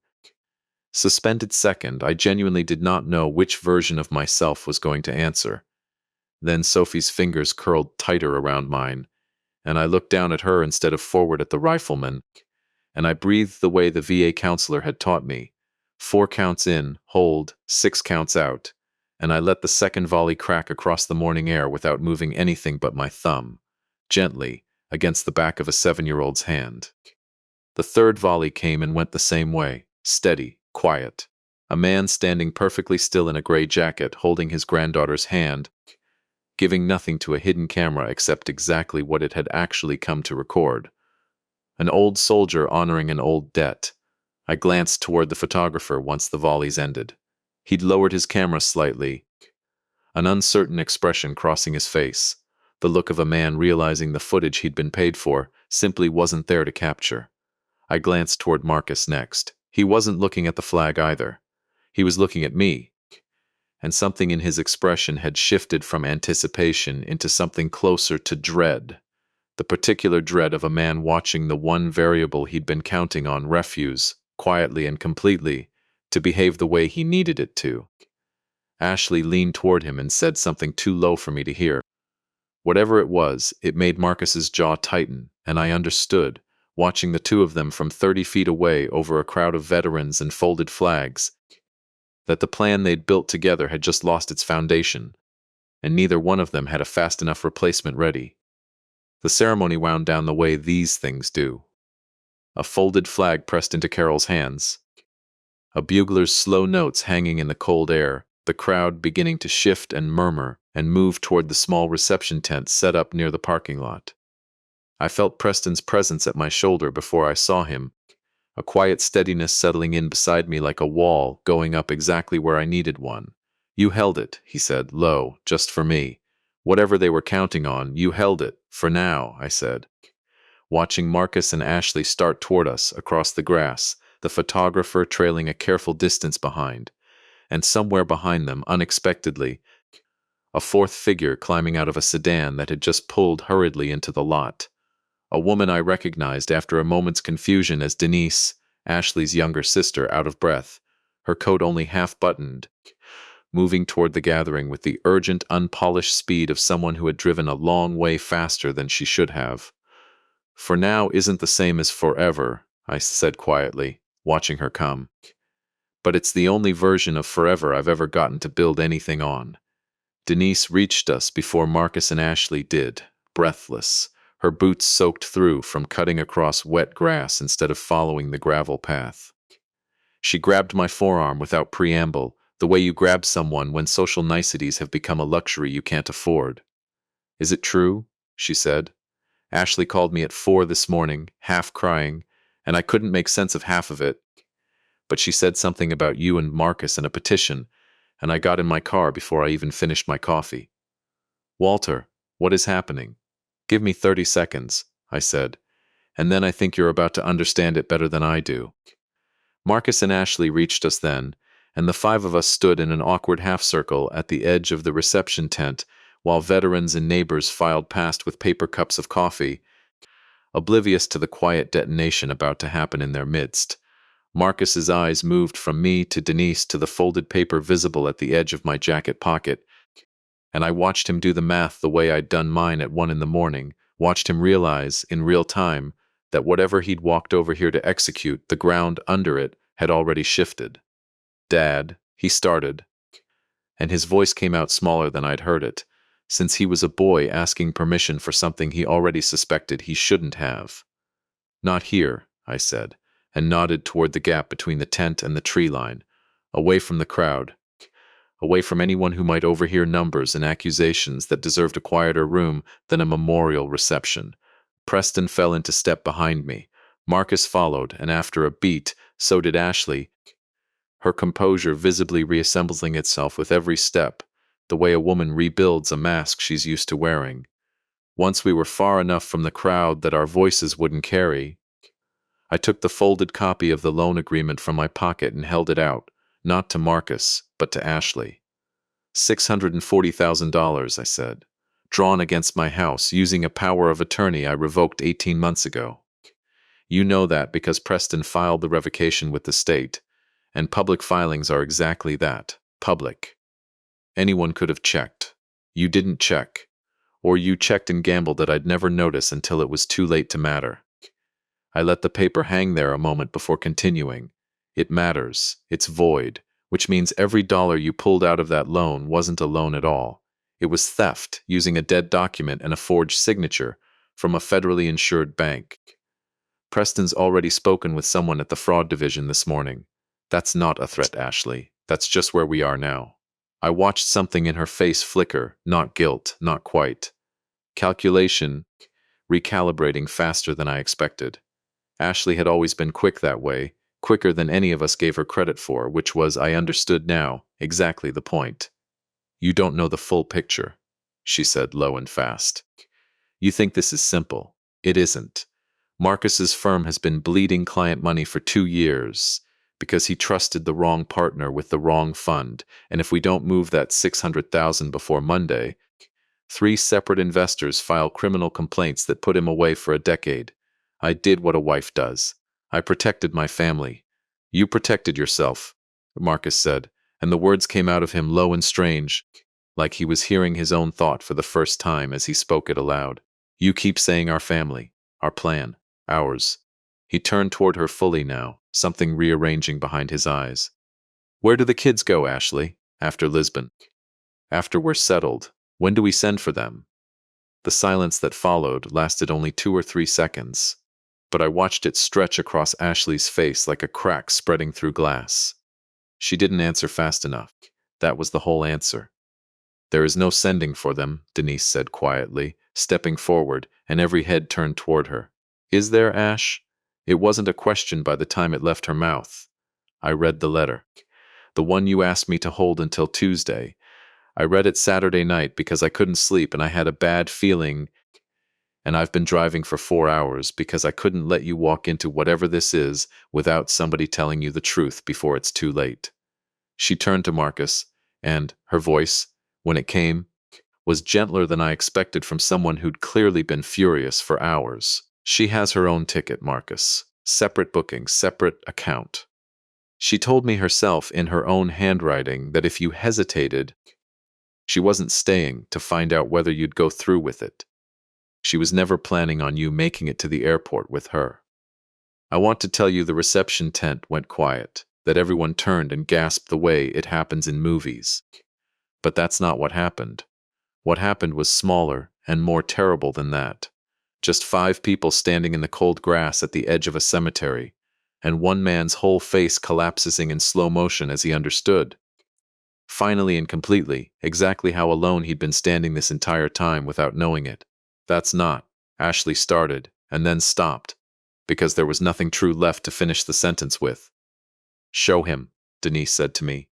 suspended second, I genuinely did not know which version of myself was going to answer. Then Sophie's fingers curled tighter around mine, and I looked down at her instead of forward at the rifleman, and I breathed the way the VA counselor had taught me. 4 counts in, hold, 6 counts out, and I let the second volley crack across the morning air without moving anything but my thumb, gently, against the back of a 7-year-old's hand. The third volley came and went the same way, steady, quiet. A man standing perfectly still in a gray jacket, holding his granddaughter's hand, giving nothing to a hidden camera except exactly what it had actually come to record. An old soldier honoring an old debt. I glanced toward the photographer once the volleys ended. He'd lowered his camera slightly, an uncertain expression crossing his face, the look of a man realizing the footage he'd been paid for simply wasn't there to capture. I glanced toward Marcus next. He wasn't looking at the flag either. He was looking at me, and something in his expression had shifted from anticipation into something closer to dread. The particular dread of a man watching the one variable he'd been counting on refuse, quietly and completely, to behave the way he needed it to. Ashley leaned toward him and said something too low for me to hear. Whatever it was, it made Marcus's jaw tighten, and I understood, watching the two of them from 30 feet away over a crowd of veterans and folded flags, that the plan they'd built together had just lost its foundation, and neither one of them had a fast enough replacement ready. The ceremony wound down the way these things do. A folded flag pressed into Carol's hands, a bugler's slow notes hanging in the cold air, the crowd beginning to shift and murmur and move toward the small reception tent set up near the parking lot. I felt Preston's presence at my shoulder before I saw him, a quiet steadiness settling in beside me like a wall going up exactly where I needed one. "You held it," he said, low, "just for me. Whatever they were counting on, you held it, for now," I said. Watching Marcus and Ashley start toward us across the grass, the photographer trailing a careful distance behind, and somewhere behind them, unexpectedly, a fourth figure climbing out of a sedan that had just pulled hurriedly into the lot. A woman I recognized after a moment's confusion as Denise, Ashley's younger sister, out of breath, her coat only half buttoned, moving toward the gathering with the urgent, unpolished speed of someone who had driven a long way faster than she should have. "For now isn't the same as forever," I said quietly, watching her come. "But it's the only version of forever I've ever gotten to build anything on." Denise reached us before Marcus and Ashley did, breathless, her boots soaked through from cutting across wet grass instead of following the gravel path. She grabbed my forearm without preamble, the way you grab someone when social niceties have become a luxury you can't afford. "Is it true?" she said. "Ashley called me at 4 this morning, half crying, and I couldn't make sense of half of it. But she said something about you and Marcus and a petition, and I got in my car before I even finished my coffee." "Walter, what is happening?" "Give me 30 seconds, I said, "and then I think you're about to understand it better than I do." Marcus and Ashley reached us then, and the 5 of us stood in an awkward half-circle at the edge of the reception tent while veterans and neighbors filed past with paper cups of coffee, oblivious to the quiet detonation about to happen in their midst. Marcus's eyes moved from me to Denise to the folded paper visible at the edge of my jacket pocket, and I watched him do the math the way I'd done mine at 1 in the morning, watched him realize, in real time, that whatever he'd walked over here to execute, the ground under it had already shifted. "Dad," he started, and his voice came out smaller than I'd heard it, since he was a boy asking permission for something he already suspected he shouldn't have. "Not here," I said, and nodded toward the gap between the tent and the tree line, away from the crowd, away from anyone who might overhear numbers and accusations that deserved a quieter room than a memorial reception. Preston fell into step behind me. Marcus followed, and after a beat, so did Ashley, her composure visibly reassembling itself with every step, the way a woman rebuilds a mask she's used to wearing. Once we were far enough from the crowd that our voices wouldn't carry, I took the folded copy of the loan agreement from my pocket and held it out, not to Marcus, but to Ashley. $640,000, I said, drawn against my house using a power of attorney I revoked 18 months ago. You know that because Preston filed the revocation with the state, and public filings are exactly that, public. Anyone could have checked. You didn't check. Or you checked and gambled that I'd never notice until it was too late to matter. I let the paper hang there a moment before continuing. It matters. It's void, which means every dollar you pulled out of that loan wasn't a loan at all. It was theft using a dead document and a forged signature from a federally insured bank. Preston's already spoken with someone at the fraud division this morning. That's not a threat, Ashley. That's just where we are now. I watched something in her face flicker, not guilt, not quite. Calculation, recalibrating faster than I expected. Ashley had always been quick that way, quicker than any of us gave her credit for, which was, I understood now, exactly the point. You don't know the full picture, she said low and fast. You think this is simple. It isn't. Marcus's firm has been bleeding client money for 2 years because he trusted the wrong partner with the wrong fund, and if we don't move that $600,000 before Monday, 3 separate investors file criminal complaints that put him away for a decade. I did what a wife does. I protected my family. You protected yourself, Marcus said, and the words came out of him low and strange, like he was hearing his own thought for the first time as he spoke it aloud. You keep saying our family, our plan, ours. He turned toward her fully now, something rearranging behind his eyes. Where do the kids go, Ashley? After Lisbon. After we're settled, when do we send for them? The silence that followed lasted only 2 or 3 seconds, but I watched it stretch across Ashley's face like a crack spreading through glass. She didn't answer fast enough. That was the whole answer. There is no sending for them, Denise said quietly, stepping forward, and every head turned toward her. Is there, Ash? It wasn't a question by the time it left her mouth. I read the letter. The one you asked me to hold until Tuesday. I read it Saturday night because I couldn't sleep and I had a bad feeling, and I've been driving for 4 hours because I couldn't let you walk into whatever this is without somebody telling you the truth before it's too late. She turned to Marcus, and her voice, when it came, was gentler than I expected from someone who'd clearly been furious for hours. She has her own ticket, Marcus. Separate booking, separate account. She told me herself in her own handwriting that if you hesitated, she wasn't staying to find out whether you'd go through with it. She was never planning on you making it to the airport with her. I want to tell you the reception tent went quiet, that everyone turned and gasped the way it happens in movies. But that's not what happened. What happened was smaller and more terrible than that. Just 5 people standing in the cold grass at the edge of a cemetery, and one man's whole face collapsing in slow motion as he understood. Finally and completely, exactly how alone he'd been standing this entire time without knowing it. That's not, Ashley started, and then stopped, because there was nothing true left to finish the sentence with. Show him, Denise said to me.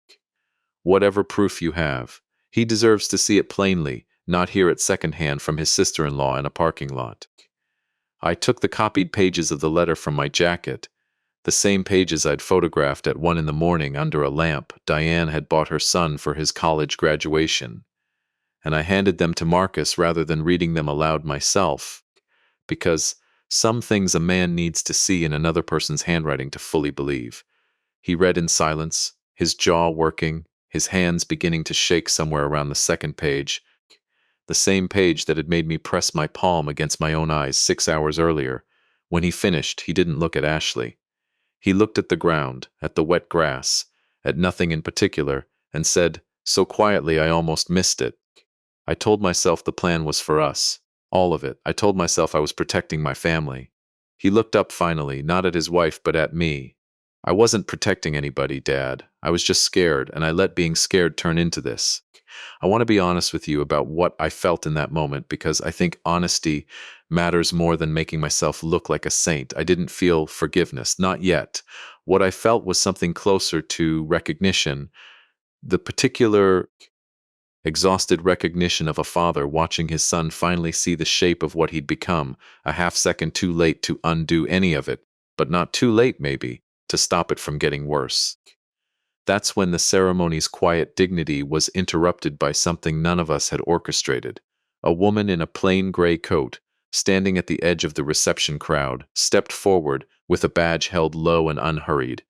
Whatever proof you have, he deserves to see it plainly, not hear it secondhand from his sister-in-law in a parking lot. I took the copied pages of the letter from my jacket, the same pages I'd photographed at 1 a.m. under a lamp Diane had bought her son for his college graduation, and I handed them to Marcus rather than reading them aloud myself, because some things a man needs to see in another person's handwriting to fully believe. He read in silence, his jaw working, his hands beginning to shake somewhere around the 2nd page, the same page that had made me press my palm against my own eyes 6 hours earlier. When he finished, he didn't look at Ashley. He looked at the ground, at the wet grass, at nothing in particular, and said, so quietly I almost missed it. I told myself the plan was for us. All of it. I told myself I was protecting my family. He looked up finally, not at his wife but at me. I wasn't protecting anybody, Dad. I was just scared, and I let being scared turn into this. I want to be honest with you about what I felt in that moment because I think honesty matters more than making myself look like a saint. I didn't feel forgiveness, not yet. What I felt was something closer to recognition, the particular exhausted recognition of a father watching his son finally see the shape of what he'd become, a half second too late to undo any of it, but not too late, maybe, to stop it from getting worse. That's when the ceremony's quiet dignity was interrupted by something none of us had orchestrated. A woman in a plain gray coat, standing at the edge of the reception crowd, stepped forward with a badge held low and unhurried.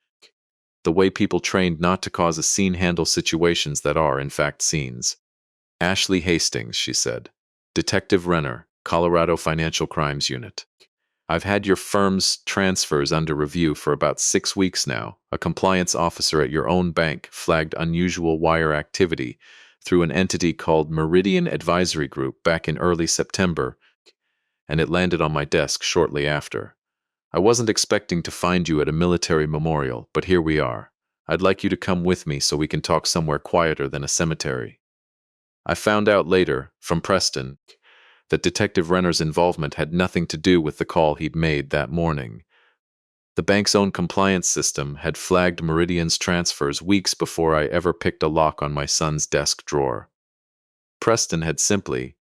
The way people trained not to cause a scene handle situations that are, in fact, scenes. Ashley Hastings, she said. Detective Renner, Colorado Financial Crimes Unit. I've had your firm's transfers under review for about 6 weeks now. A compliance officer at your own bank flagged unusual wire activity through an entity called Meridian Advisory Group back in early September, and it landed on my desk shortly after. I wasn't expecting to find you at a military memorial, but here we are. I'd like you to come with me so we can talk somewhere quieter than a cemetery. I found out later, from Preston, that Detective Renner's involvement had nothing to do with the call he'd made that morning. The bank's own compliance system had flagged Meridian's transfers weeks before I ever picked a lock on my son's desk drawer. Preston had simply,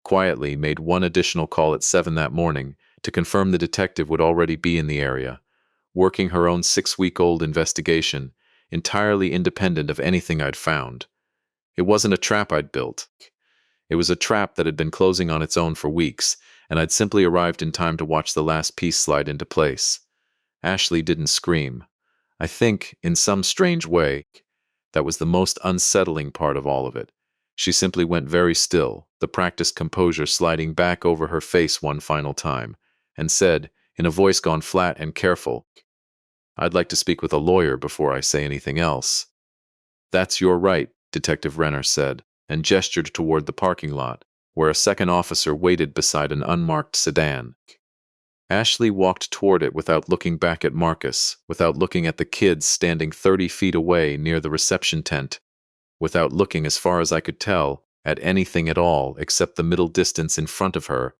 quietly made one additional call at 7 that morning to confirm the detective would already be in the area, working her own 6-week-old investigation, entirely independent of anything I'd found. It wasn't a trap I'd built. It was a trap that had been closing on its own for weeks, and I'd simply arrived in time to watch the last piece slide into place. Ashley didn't scream. I think, in some strange way, that was the most unsettling part of all of it. She simply went very still, the practiced composure sliding back over her face one final time, and said, in a voice gone flat and careful, "I'd like to speak with a lawyer before I say anything else." "That's your right," Detective Renner said, and gestured toward the parking lot, where a second officer waited beside an unmarked sedan. Ashley walked toward it without looking back at Marcus, without looking at the kids standing 30 feet away near the reception tent, without looking, as far as I could tell, at anything at all except the middle distance in front of her,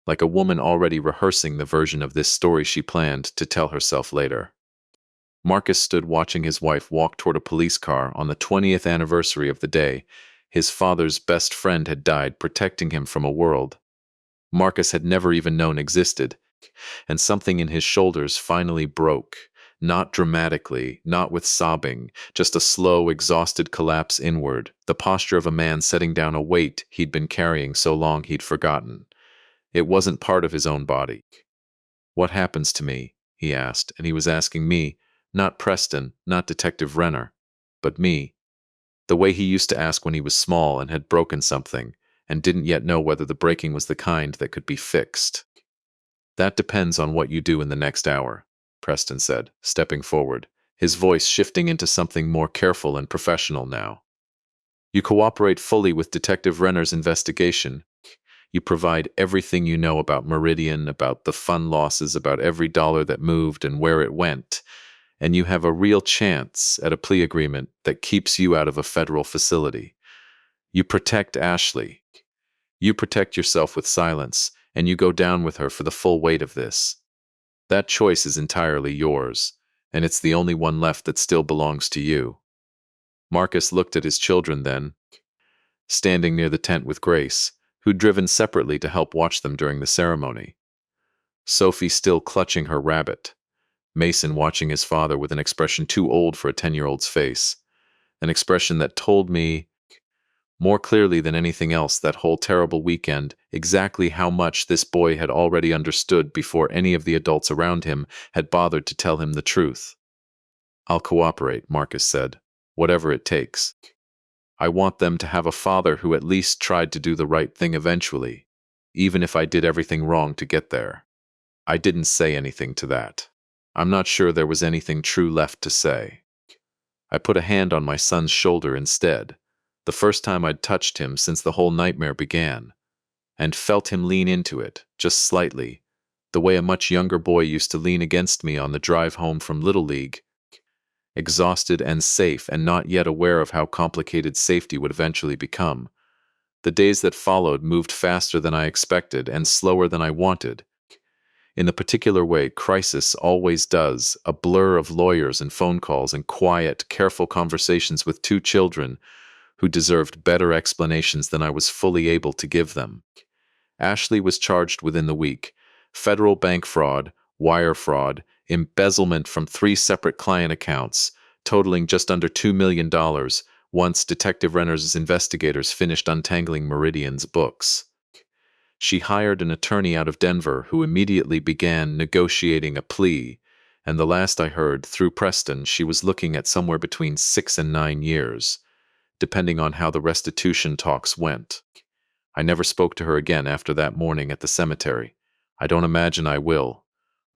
like a woman already rehearsing the version of this story she planned to tell herself later. Marcus stood watching his wife walk toward a police car on the 20th anniversary of the day his father's best friend had died protecting him from a world Marcus had never even known existed, and something in his shoulders finally broke, not dramatically, not with sobbing, just a slow, exhausted collapse inward, the posture of a man setting down a weight he'd been carrying so long he'd forgotten. It wasn't part of his own body. "What happens to me?" he asked, and he was asking me, not Preston, not Detective Renner, but me. The way he used to ask when he was small and had broken something, and didn't yet know whether the breaking was the kind that could be fixed. "That depends on what you do in the next hour," Preston said, stepping forward, his voice shifting into something more careful and professional now. "You cooperate fully with Detective Renner's investigation. You provide everything you know about Meridian, about the fund losses, about every dollar that moved and where it went, and you have a real chance at a plea agreement that keeps you out of a federal facility. You protect Ashley. You protect yourself with silence, and you go down with her for the full weight of this. That choice is entirely yours, and it's the only one left that still belongs to you." Marcus looked at his children then, standing near the tent with Grace, who'd driven separately to help watch them during the ceremony. Sophie still clutching her rabbit. Mason watching his father with an expression too old for a 10-year-old's face. An expression that told me, more clearly than anything else that whole terrible weekend, exactly how much this boy had already understood before any of the adults around him had bothered to tell him the truth. "I'll cooperate," Marcus said, "whatever it takes. I want them to have a father who at least tried to do the right thing eventually, even if I did everything wrong to get there." I didn't say anything to that. I'm not sure there was anything true left to say. I put a hand on my son's shoulder instead, the first time I'd touched him since the whole nightmare began, and felt him lean into it, just slightly, The way a much younger boy used to lean against me on the drive home from Little League, exhausted and safe and not yet aware of how complicated safety would eventually become. The days that followed moved faster than I expected and slower than I wanted. In the particular way crisis always does, a blur of lawyers and phone calls and quiet, careful conversations with two children who deserved better explanations than I was fully able to give them. Ashley was charged within the week. Federal bank fraud, wire fraud, embezzlement from 3 separate client accounts, totaling just under $2 million, once Detective Renner's investigators finished untangling Meridian's books. She hired an attorney out of Denver who immediately began negotiating a plea, and the last I heard, through Preston, she was looking at somewhere between 6 and 9 years, depending on how the restitution talks went. I never spoke to her again after that morning at the cemetery. I don't imagine I will.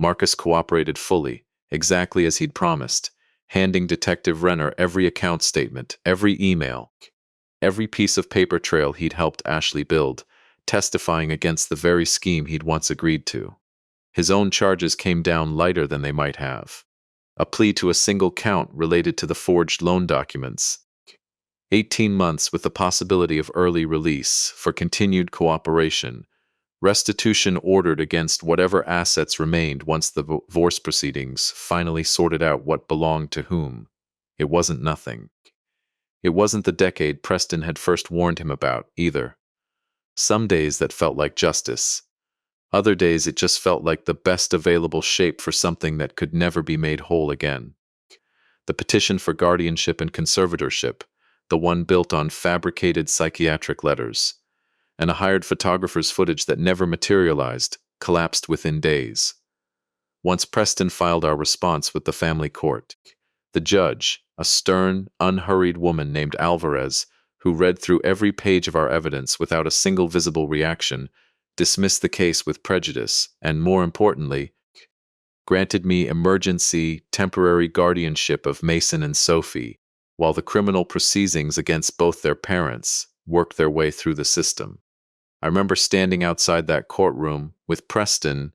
Marcus cooperated fully, exactly as he'd promised, handing Detective Renner every account statement, every email, every piece of paper trail he'd helped Ashley build, testifying against the very scheme he'd once agreed to. His own charges came down lighter than they might have. A plea to a single count related to the forged loan documents. 18 months with the possibility of early release for continued cooperation. Restitution ordered against whatever assets remained once the divorce proceedings finally sorted out what belonged to whom. It wasn't nothing. It wasn't the decade Preston had first warned him about, either. Some days that felt like justice. Other days it just felt like the best available shape for something that could never be made whole again. The petition for guardianship and conservatorship, the one built on fabricated psychiatric letters, and a hired photographer's footage that never materialized, collapsed within days. Once Preston filed our response with the family court, the judge, a stern, unhurried woman named Alvarez, who read through every page of our evidence without a single visible reaction, dismissed the case with prejudice, and more importantly, granted me emergency, temporary guardianship of Mason and Sophie, while the criminal proceedings against both their parents worked their way through the system. I remember standing outside that courtroom with Preston,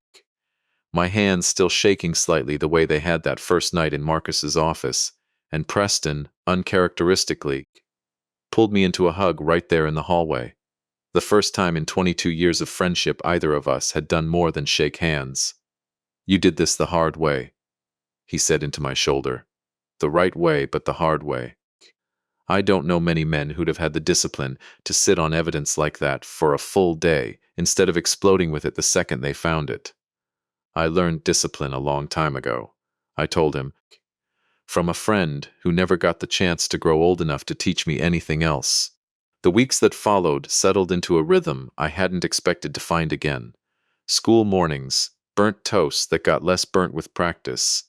my hands still shaking slightly the way they had that first night in Marcus's office, and Preston, uncharacteristically, pulled me into a hug right there in the hallway. The first time in 22 years of friendship either of us had done more than shake hands. "You did this the hard way," he said into my shoulder. "The right way, but the hard way." I don't know many men who'd have had the discipline to sit on evidence like that for a full day instead of exploding with it the second they found it. "I learned discipline a long time ago," I told him, "from a friend who never got the chance to grow old enough to teach me anything else." The weeks that followed settled into a rhythm I hadn't expected to find again. School mornings, burnt toast that got less burnt with practice,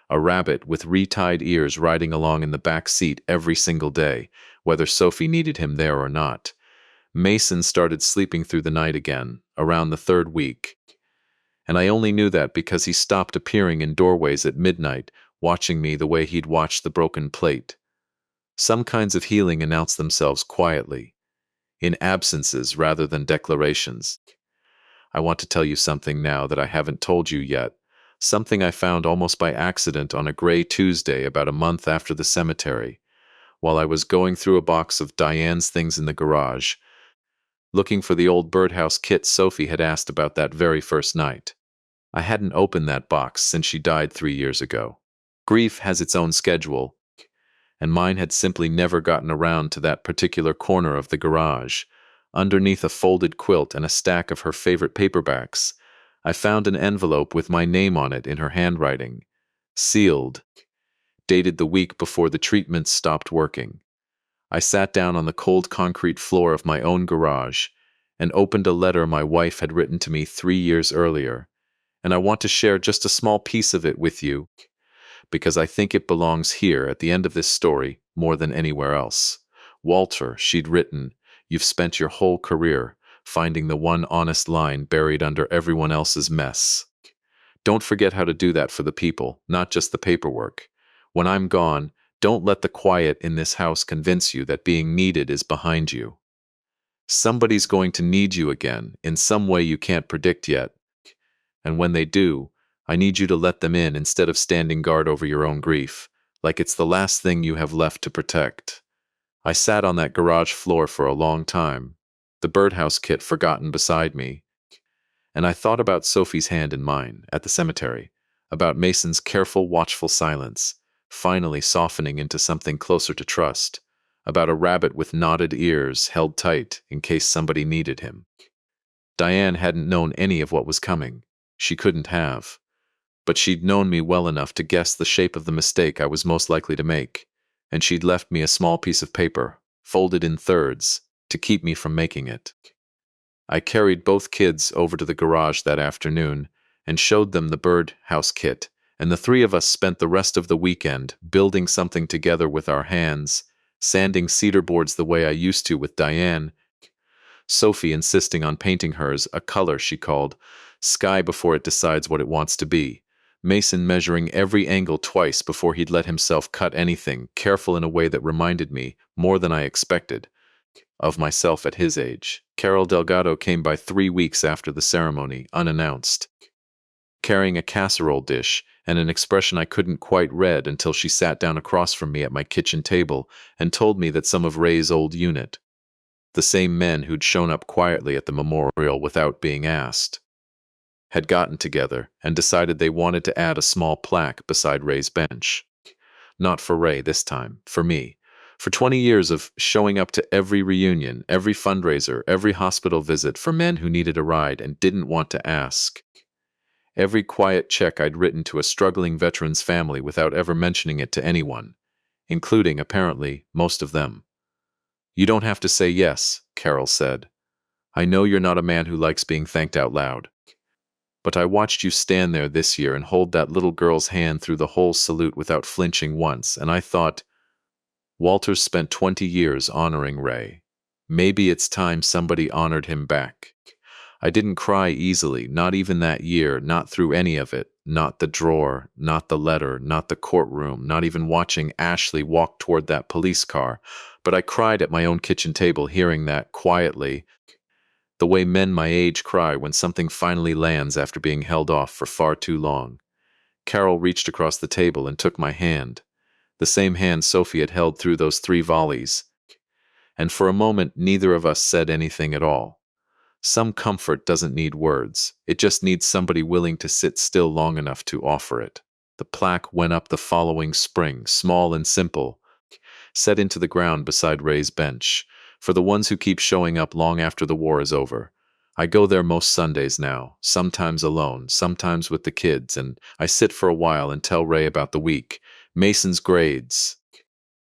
a rabbit with retied ears riding along in the back seat every single day, whether Sophie needed him there or not. Mason started sleeping through the night again, around the 3rd week, and I only knew that because he stopped appearing in doorways at midnight, watching me the way he'd watched the broken plate. Some kinds of healing announce themselves quietly, in absences rather than declarations. I want to tell you something now that I haven't told you yet, something I found almost by accident on a gray Tuesday about a month after the cemetery, while I was going through a box of Diane's things in the garage, looking for the old birdhouse kit Sophie had asked about that very first night. I hadn't opened that box since she died 3 years ago. Grief has its own schedule, and mine had simply never gotten around to that particular corner of the garage. Underneath a folded quilt and a stack of her favorite paperbacks, I found an envelope with my name on it in her handwriting, sealed, dated the week before the treatments stopped working. I sat down on the cold concrete floor of my own garage and opened a letter my wife had written to me 3 years earlier, and I want to share just a small piece of it with you, because I think it belongs here at the end of this story more than anywhere else. "Walter," she'd written, "you've spent your whole career finding the one honest line buried under everyone else's mess. Don't forget how to do that for the people, not just the paperwork. When I'm gone, don't let the quiet in this house convince you that being needed is behind you. Somebody's going to need you again, in some way you can't predict yet, And when they do, I need you to let them in instead of standing guard over your own grief, like it's the last thing you have left to protect. I sat on that garage floor for a long time, the birdhouse kit forgotten beside me, and I thought about Sophie's hand in mine at the cemetery, about Mason's careful, watchful silence, finally softening into something closer to trust, about a rabbit with knotted ears held tight in case somebody needed him. Diane hadn't known any of what was coming. She couldn't have. But she'd known me well enough to guess the shape of the mistake I was most likely to make, and she'd left me a small piece of paper, folded in thirds, to keep me from making it. I carried both kids over to the garage that afternoon and showed them the birdhouse kit, and the three of us spent the rest of the weekend building something together with our hands, sanding cedar boards the way I used to with Diane, Sophie insisting on painting hers a color she called sky before it decides what it wants to be, Mason measuring every angle twice before he'd let himself cut anything, careful in a way that reminded me, more than I expected, of myself at his age. Carol Delgado came by 3 weeks after the ceremony, unannounced, carrying a casserole dish and an expression I couldn't quite read until she sat down across from me at my kitchen table and told me that some of Ray's old unit, the same men who'd shown up quietly at the memorial without being asked, had gotten together and decided they wanted to add a small plaque beside Ray's bench. Not for Ray this time, for me. For 20 years of showing up to every reunion, every fundraiser, every hospital visit for men who needed a ride and didn't want to ask. Every quiet check I'd written to a struggling veteran's family without ever mentioning it to anyone, including, apparently, most of them. You don't have to say yes, Carol said. I know you're not a man who likes being thanked out loud. But I watched you stand there this year and hold that little girl's hand through the whole salute without flinching once, and I thought, Walter's spent 20 years honoring Ray. Maybe it's time somebody honored him back. I didn't cry easily, not even that year, not through any of it, not the drawer, not the letter, not the courtroom, not even watching Ashley walk toward that police car, but I cried at my own kitchen table hearing that quietly, the way men my age cry when something finally lands after being held off for far too long. Carol reached across the table and took my hand, the same hand Sophie had held through those 3 volleys, and for a moment neither of us said anything at all. Some comfort doesn't need words, it just needs somebody willing to sit still long enough to offer it. The plaque went up the following spring, small and simple, set into the ground beside Ray's bench, for the ones who keep showing up long after the war is over. I go there most Sundays now, sometimes alone, sometimes with the kids, and I sit for a while and tell Ray about the week, Mason's grades,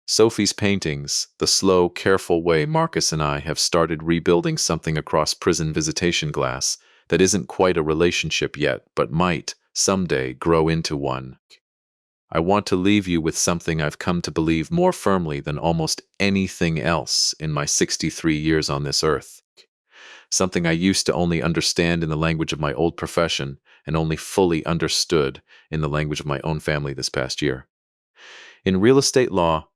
Sophie's paintings, the slow, careful way Marcus and I have started rebuilding something across prison visitation glass that isn't quite a relationship yet, but might, someday, grow into one. I want to leave you with something I've come to believe more firmly than almost anything else in my 63 years on this earth. Something I used to only understand in the language of my old profession and only fully understood in the language of my own family this past year. In real estate law,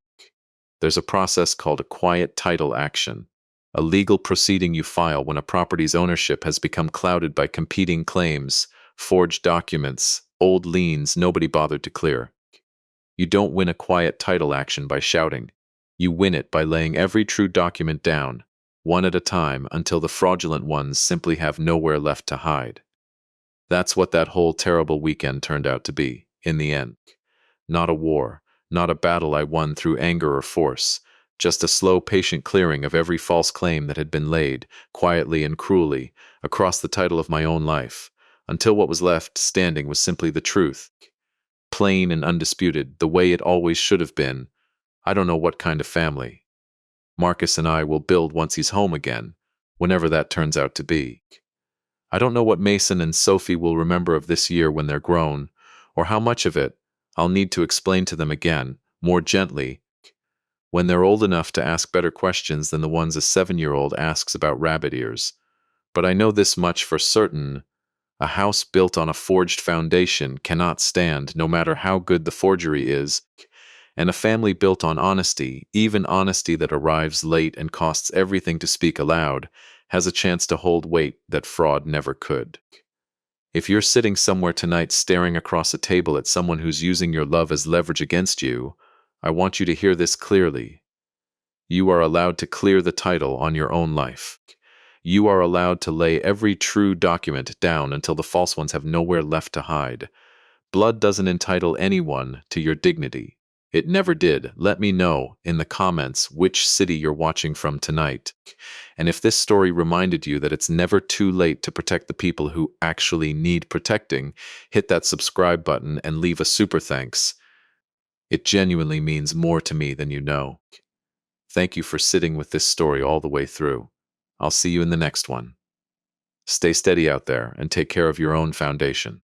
there's a process called a quiet title action, a legal proceeding you file when a property's ownership has become clouded by competing claims, forged documents, old liens nobody bothered to clear. You don't win a quiet title action by shouting. You win it by laying every true document down, one at a time, until the fraudulent ones simply have nowhere left to hide. That's what that whole terrible weekend turned out to be, in the end. Not a war, not a battle I won through anger or force, just a slow, patient clearing of every false claim that had been laid, quietly and cruelly, across the title of my own life, until what was left standing was simply the truth. Plain and undisputed, the way it always should have been. I don't know what kind of family Marcus and I will build once he's home again, whenever that turns out to be. I don't know what Mason and Sophie will remember of this year when they're grown, or how much of it I'll need to explain to them again, more gently, when they're old enough to ask better questions than the ones a 7-year-old asks about rabbit ears. But I know this much for certain. A house built on a forged foundation cannot stand, no matter how good the forgery is, and a family built on honesty, even honesty that arrives late and costs everything to speak aloud, has a chance to hold weight that fraud never could. If you're sitting somewhere tonight staring across a table at someone who's using your love as leverage against you, I want you to hear this clearly. You are allowed to clear the title on your own life. You are allowed to lay every true document down until the false ones have nowhere left to hide. Blood doesn't entitle anyone to your dignity. It never did. Let me know in the comments which city you're watching from tonight. And if this story reminded you that it's never too late to protect the people who actually need protecting, hit that subscribe button and leave a super thanks. It genuinely means more to me than you know. Thank you for sitting with this story all the way through. I'll see you in the next one. Stay steady out there and take care of your own foundation.